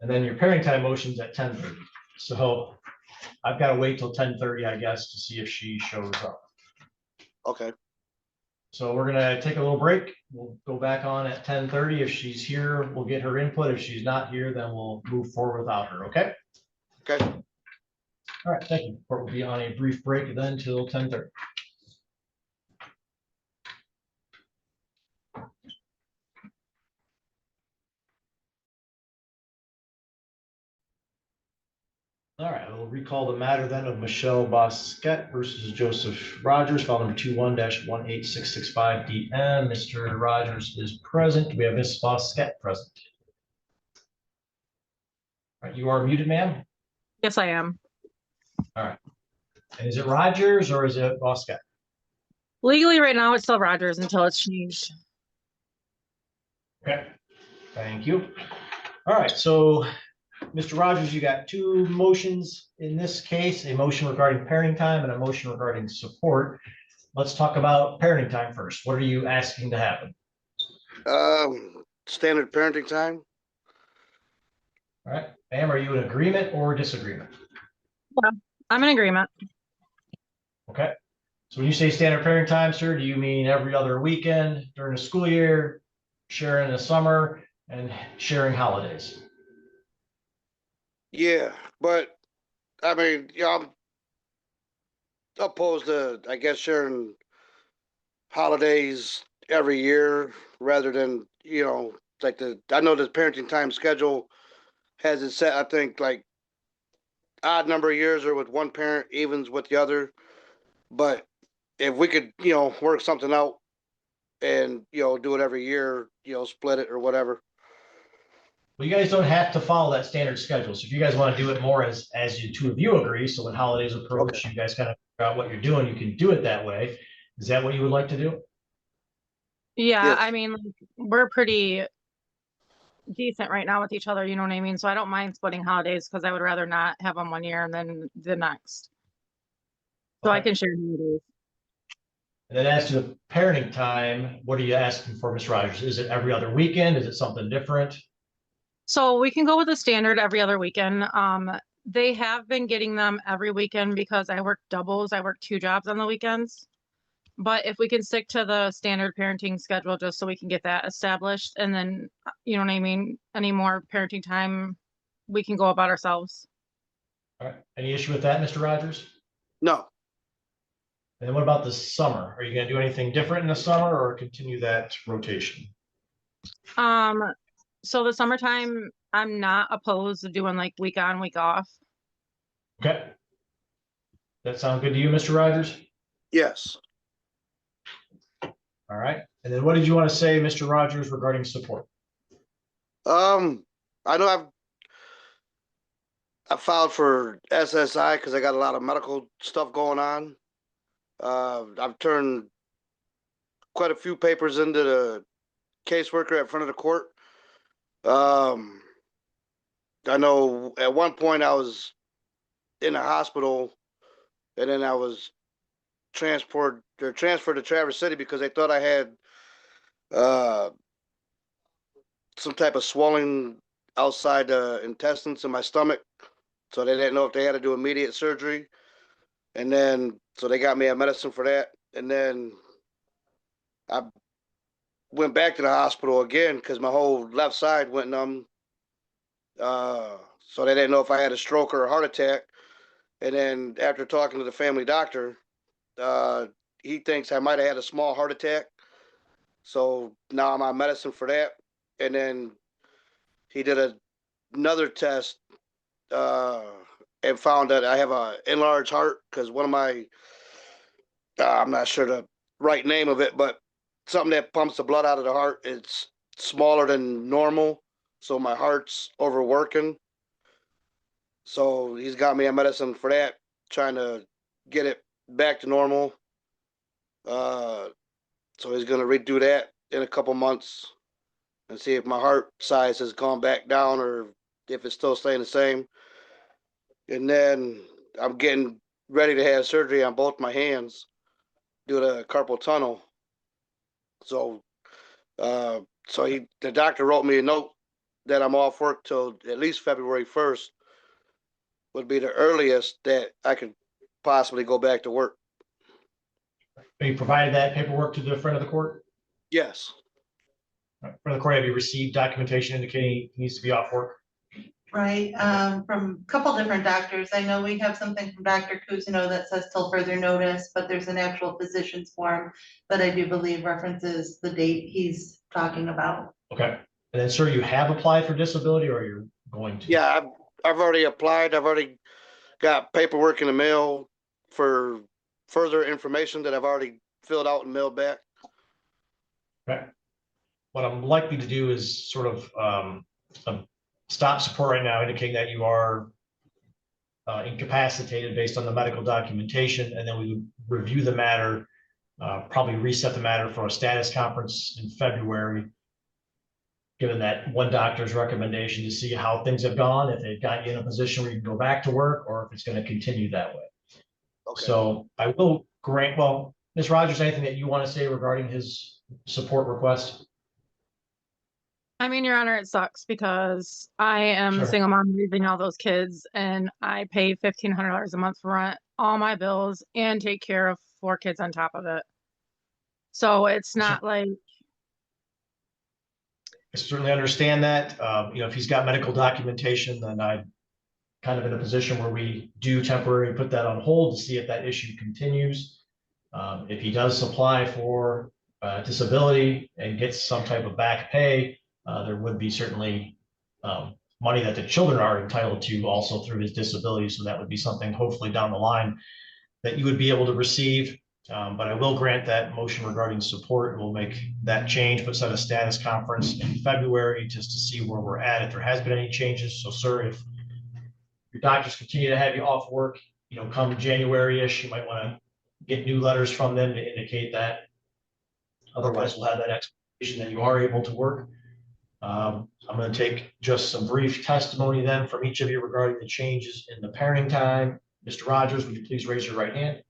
And then your parenting time motion's at 10:30. So I've got to wait till 10:30, I guess, to see if she shows up. Okay. So we're gonna take a little break. We'll go back on at 10:30. If she's here, we'll get her input. If she's not here, then we'll move forward without her, okay? Okay. All right, thank you. Court will be on a brief break then till 10:30. All right, we'll recall the matter then of Michelle Bosquet versus Joseph Rogers, file number 21-18665 DM. Mr. Rogers is present. Do we have Ms. Bosquet present? All right, you are muted, ma'am. Yes, I am. All right. And is it Rogers or is it Bosquet? Legally, right now, it's still Rogers until it's changed. Okay, thank you. All right, so Mr. Rogers, you got two motions in this case, a motion regarding parenting time and a motion regarding support. Let's talk about parenting time first. What are you asking to happen? Standard parenting time. All right, ma'am, are you in agreement or disagreement? Yeah, I'm in agreement. Okay, so when you say standard parenting time, sir, do you mean every other weekend during the school year, sharing the summer, and sharing holidays? Yeah, but I mean, I'm opposed to, I guess, sharing holidays every year rather than, like I know the parenting time schedule has it set, I think, like odd number of years or with one parent, evens with the other. But if we could, work something out and, do it every year, split it or whatever. Well, you guys don't have to follow that standard schedule. So if you guys want to do it more as you two of you agree, so when holidays approach, you guys kind of figure out what you're doing, you can do it that way. Is that what you would like to do? Yeah, Yes. I mean, like, we're pretty decent right now with each other, you know what I mean? So I don't mind splitting holidays because I would rather not have them one year and then the next. So I can share holidays. And then as to the parenting time, what are you asking for, Ms. Rogers? Is it every other weekend? Is it something different? So we can go with the standard every other weekend. They have been getting them every weekend because I work doubles. I work 2 jobs on the weekends. But if we can stick to the standard parenting schedule, just so we can get that established, and then, you know what I mean? Any more parenting time, we can go about ourselves. All right. Any issue with that, Mr. Rogers? No. And then what about the summer? Are you going to do anything different in the summer or continue that rotation? So the summertime, I'm not opposed to doing like week on, week off. Okay. That sound good to you, Mr. Rogers? Yes. All right. And then what did you want to say, Mr. Rogers, regarding support? I know I filed for SSI because I got a lot of medical stuff going on. I've turned quite a few papers into the caseworker at front of the court. I know at one point I was in a hospital and then I was transferred to Traverse City because they thought I had some type of swelling outside the intestines in my stomach. So they didn't know if they had to do immediate surgery. And then, so they got me a medicine for that. And then I went back to the hospital again because my whole left side went numb. So they didn't know if I had a stroke or a heart attack. And then after talking to the family doctor, he thinks I might have had a small heart attack. So now I'm on medicine for that. And then he did another test and found that I have a enlarged heart because one of my, I'm not sure the right name of it, but something that pumps the blood out of the heart, it's smaller than normal. So my heart's overworking. So he's got me a medicine for that, trying to get it back to normal. So he's going to redo that in a couple months and see if my heart size has gone back down or if it's still staying the same. And then I'm getting ready to have surgery on both my hands due to carpal tunnel. So, the doctor wrote me a note that I'm off work till at least February 1st would be the earliest that I could possibly go back to work. Have you provided that paperwork to the friend of the court? Yes. Friend of the court, have you received documentation indicating he needs to be off work? Right, from a couple different doctors. I know we have something from Dr. Cousineau that says till further notice, but there's an actual physician's form that I do believe references the date he's talking about. Okay. And then, sir, you have applied for disability or you're going to? Yeah, I've already applied. I've already got paperwork in the mail for further information that I've already filled out and mailed back. Okay. What I'm likely to do is sort of stop support right now, indicating that you are incapacitated based on the medical documentation, and then we would review the matter, probably reset the matter for a status conference in February, given that one doctor's recommendation to see how things have gone, if they've got you in a position where you can go back to work, or if it's going to continue that way. Okay. So I will grant, well, Ms. Rogers, anything that you want to say regarding his support request? I mean, Your Honor, it sucks because I am Sure. a single mom raising all those kids, and I pay $1,500 a month for rent, all my bills, and take care of 4 kids on top of it. So it's not like, I certainly understand that. If he's got medical documentation, then I'm kind of in a position where we do temporarily put that on hold to see if that issue continues. If he does apply for disability and gets some type of back pay, there would be certainly money that the children are entitled to also through his disability. So that would be something hopefully down the line that you would be able to receive. But I will grant that motion regarding support. We'll make that change, but set a status conference in February just to see where we're at, if there has been any changes. So, sir, if your doctors continue to have you off work, come January-ish, you might want to get new letters from them to indicate that. Otherwise, we'll have that expectation that you are able to work. I'm going to take just some brief testimony then from each of you regarding the changes in the parenting time. Mr. Rogers, would you please raise your right hand?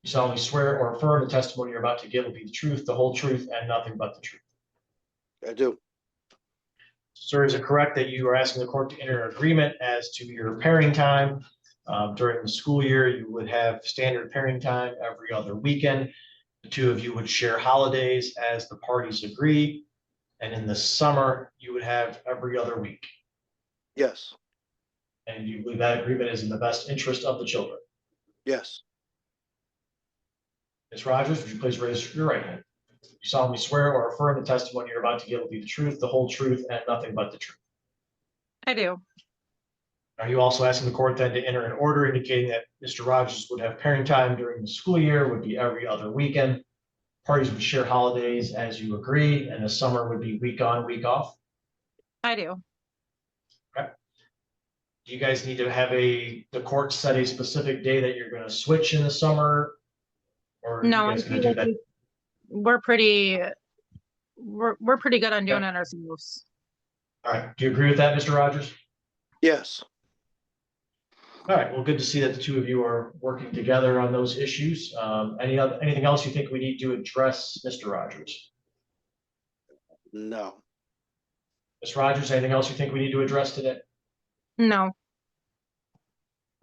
You solemnly swear or affirm the testimony you're about to give will be the truth, the whole truth, and nothing but the truth. I do. Sir, is it correct that you are asking the court to enter an agreement as to your parenting time? During the school year, you would have standard parenting time every other weekend. The two of you would share holidays as the parties agree. And in the summer, you would have every other week. Yes. And you believe that agreement is in the best interest of the children? Yes. Ms. Rogers, would you please raise your right hand? You solemnly swear or affirm the testimony you're about to give will be the truth, the whole truth, and nothing but the truth. I do. Are you also asking the court then to enter an order indicating that Mr. Rogers would have parenting time during the school year, would be every other weekend? Parties would share holidays as you agree, and the summer would be week on, week off? I do. Okay. Do you guys need to have the court set a specific day that you're going to switch in the summer? Or are No, you I guys feel going to do like that? we're pretty good on doing it ourselves. All right. Do you agree with that, Mr. Rogers? Yes. All right. Well, good to see that the two of you are working together on those issues. Anything else you think we need to address, Mr. Rogers? No. Ms. Rogers, anything else you think we need to address today? No.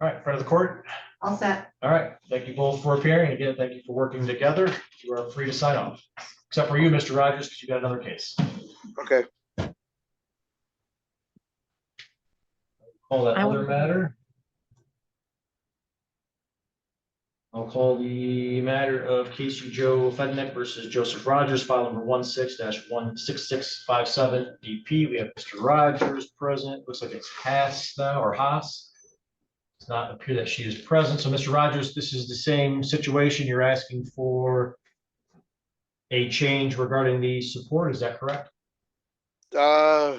All right, front of the court. All set. All right. Thank you both for appearing. Again, thank you for working together. You are free to sign off, except for you, Mr. Rogers, because you got another case. Okay. Call that other matter. I'll call the matter of Casey Joe Fedneck versus Joseph Rogers, file number 16-16657 DP. We have Mr. Rogers present. Looks like it's Haas now, or Haas. Does not appear that she is present. So, Mr. Rogers, this is the same situation. You're asking for a change regarding the support. Is that correct? I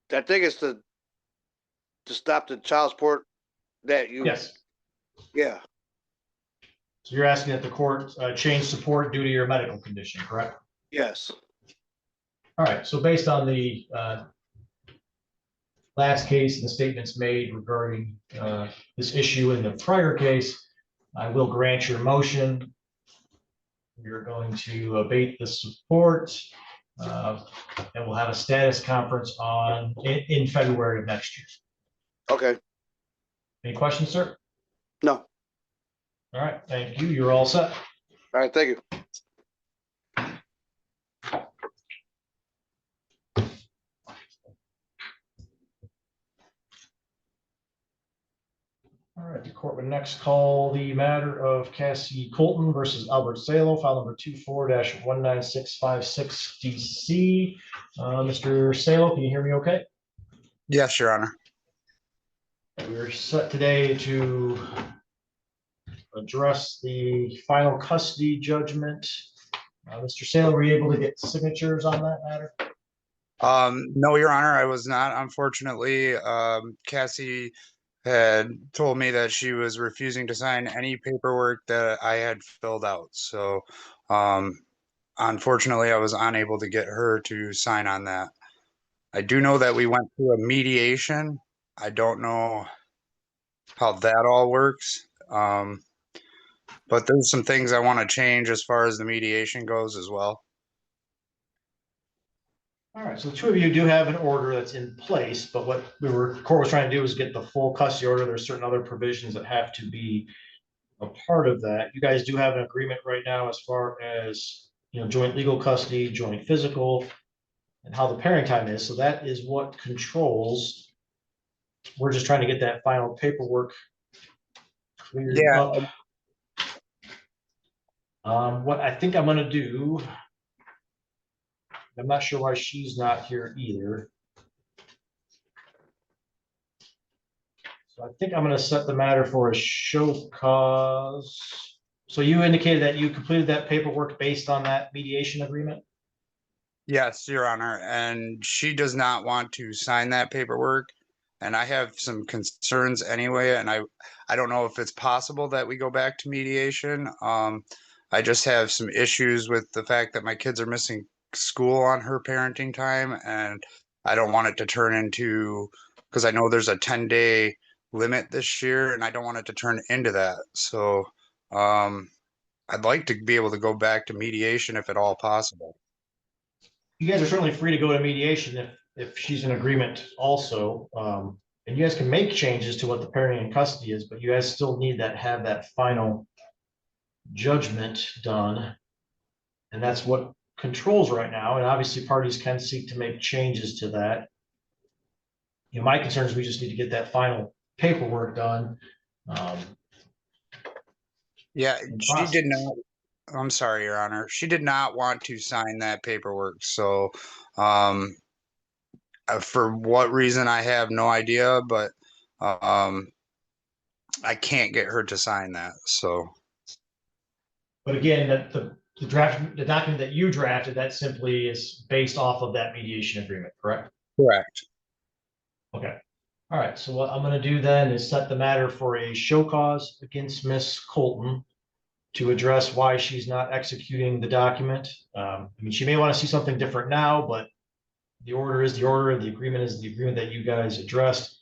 think it's to stop the child support that you. Yes. Yeah. So you're asking that the court change support due to your medical condition, correct? Yes. All right. So based on the last case and the statements made regarding this issue in the prior case, I will grant your motion. We're going to abate the support, and we'll have a status conference in February of next year. Okay. Any questions, sir? No. All right, thank you. You're all set. All right, thank you. All right, the court would next call the matter of Cassie Colton versus Albert Saylor, file number 24-19656 DC. Mr. Saylor, can you hear me okay? Yes, Your Honor. We're set today to address the final custody judgment. Mr. Saylor, were you able to get signatures on that matter? No, Your Honor, I was not. Unfortunately, Cassie had told me that she was refusing to sign any paperwork that I had filled out. So, unfortunately, I was unable to get her to sign on that. I do know that we went through a mediation. I don't know how that all works. But there's some things I want to change as far as the mediation goes as well. All right, so the two of you do have an order that's in place, but what the court was trying to do is get the full custody order. There's certain other provisions that have to be a part of that. You guys do have an agreement right now as far as, you know, joint legal custody, joint physical, and how the pairing time is. So that is what controls. We're just trying to get that final paperwork cleared up. What I think I'm gonna do, I'm not sure why she's not here either. So I think I'm gonna set the matter for a show cause. So you indicated that you completed that paperwork based on that mediation agreement? Yes, Your Honor, and she does not want to sign that paperwork. And I have some concerns anyway, and I don't know if it's possible that we go back to mediation. I just have some issues with the fact that my kids are missing school on her parenting time, and I don't want it to turn into, because I know there's a 10-day limit this year, and I don't want it to turn into that. So I'd like to be able to go back to mediation if at all possible. You guys are certainly free to go to mediation if she's in agreement also. And you guys can make changes to what the parenting and custody is, but you guys still need that, have that final judgment done. And that's what controls right now. And obviously parties can seek to make changes to that. You know, my concern is we just need to get that final paperwork done. Yeah, she did not. I'm sorry, Your Honor. She did not want to sign that paperwork. So, for what reason, I have no idea, but I can't get her to sign that. So, but again, the document that you drafted, that simply is based off of that mediation agreement, correct? Correct. Okay. All right. So what I'm going to do then is set the matter for a show cause against Miss Colton to address why she's not executing the document. I mean, she may want to see something different now, but the order is the order, and the agreement is the agreement that you guys addressed.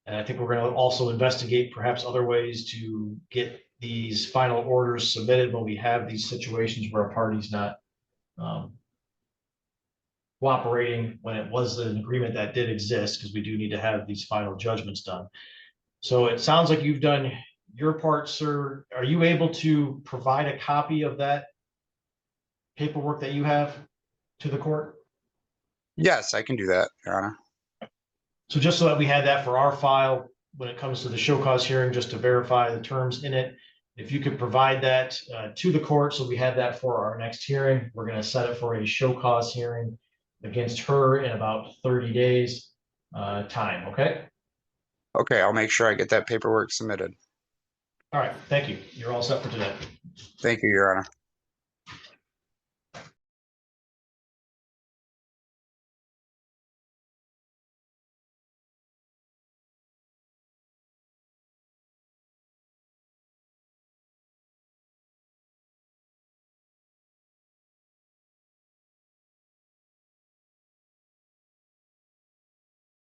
And I think we're going to also investigate perhaps other ways to get these final orders submitted when we have these situations where a party's not cooperating when it was an agreement that did exist, because we do need to have these final judgments done. So it sounds like you've done your part, sir. Are you able to provide a copy of that paperwork that you have to the court? Yes, I can do that, Your Honor. So just so that we had that for our file when it comes to the show cause hearing, just to verify the terms in it, if you could provide that to the court, so we have that for our next hearing. We're going to set it for a show cause hearing against her in about 30 days time. Okay. Okay, I'll make sure I get that paperwork submitted. All right. Thank you. You're all set for today. Thank you, Your Honor.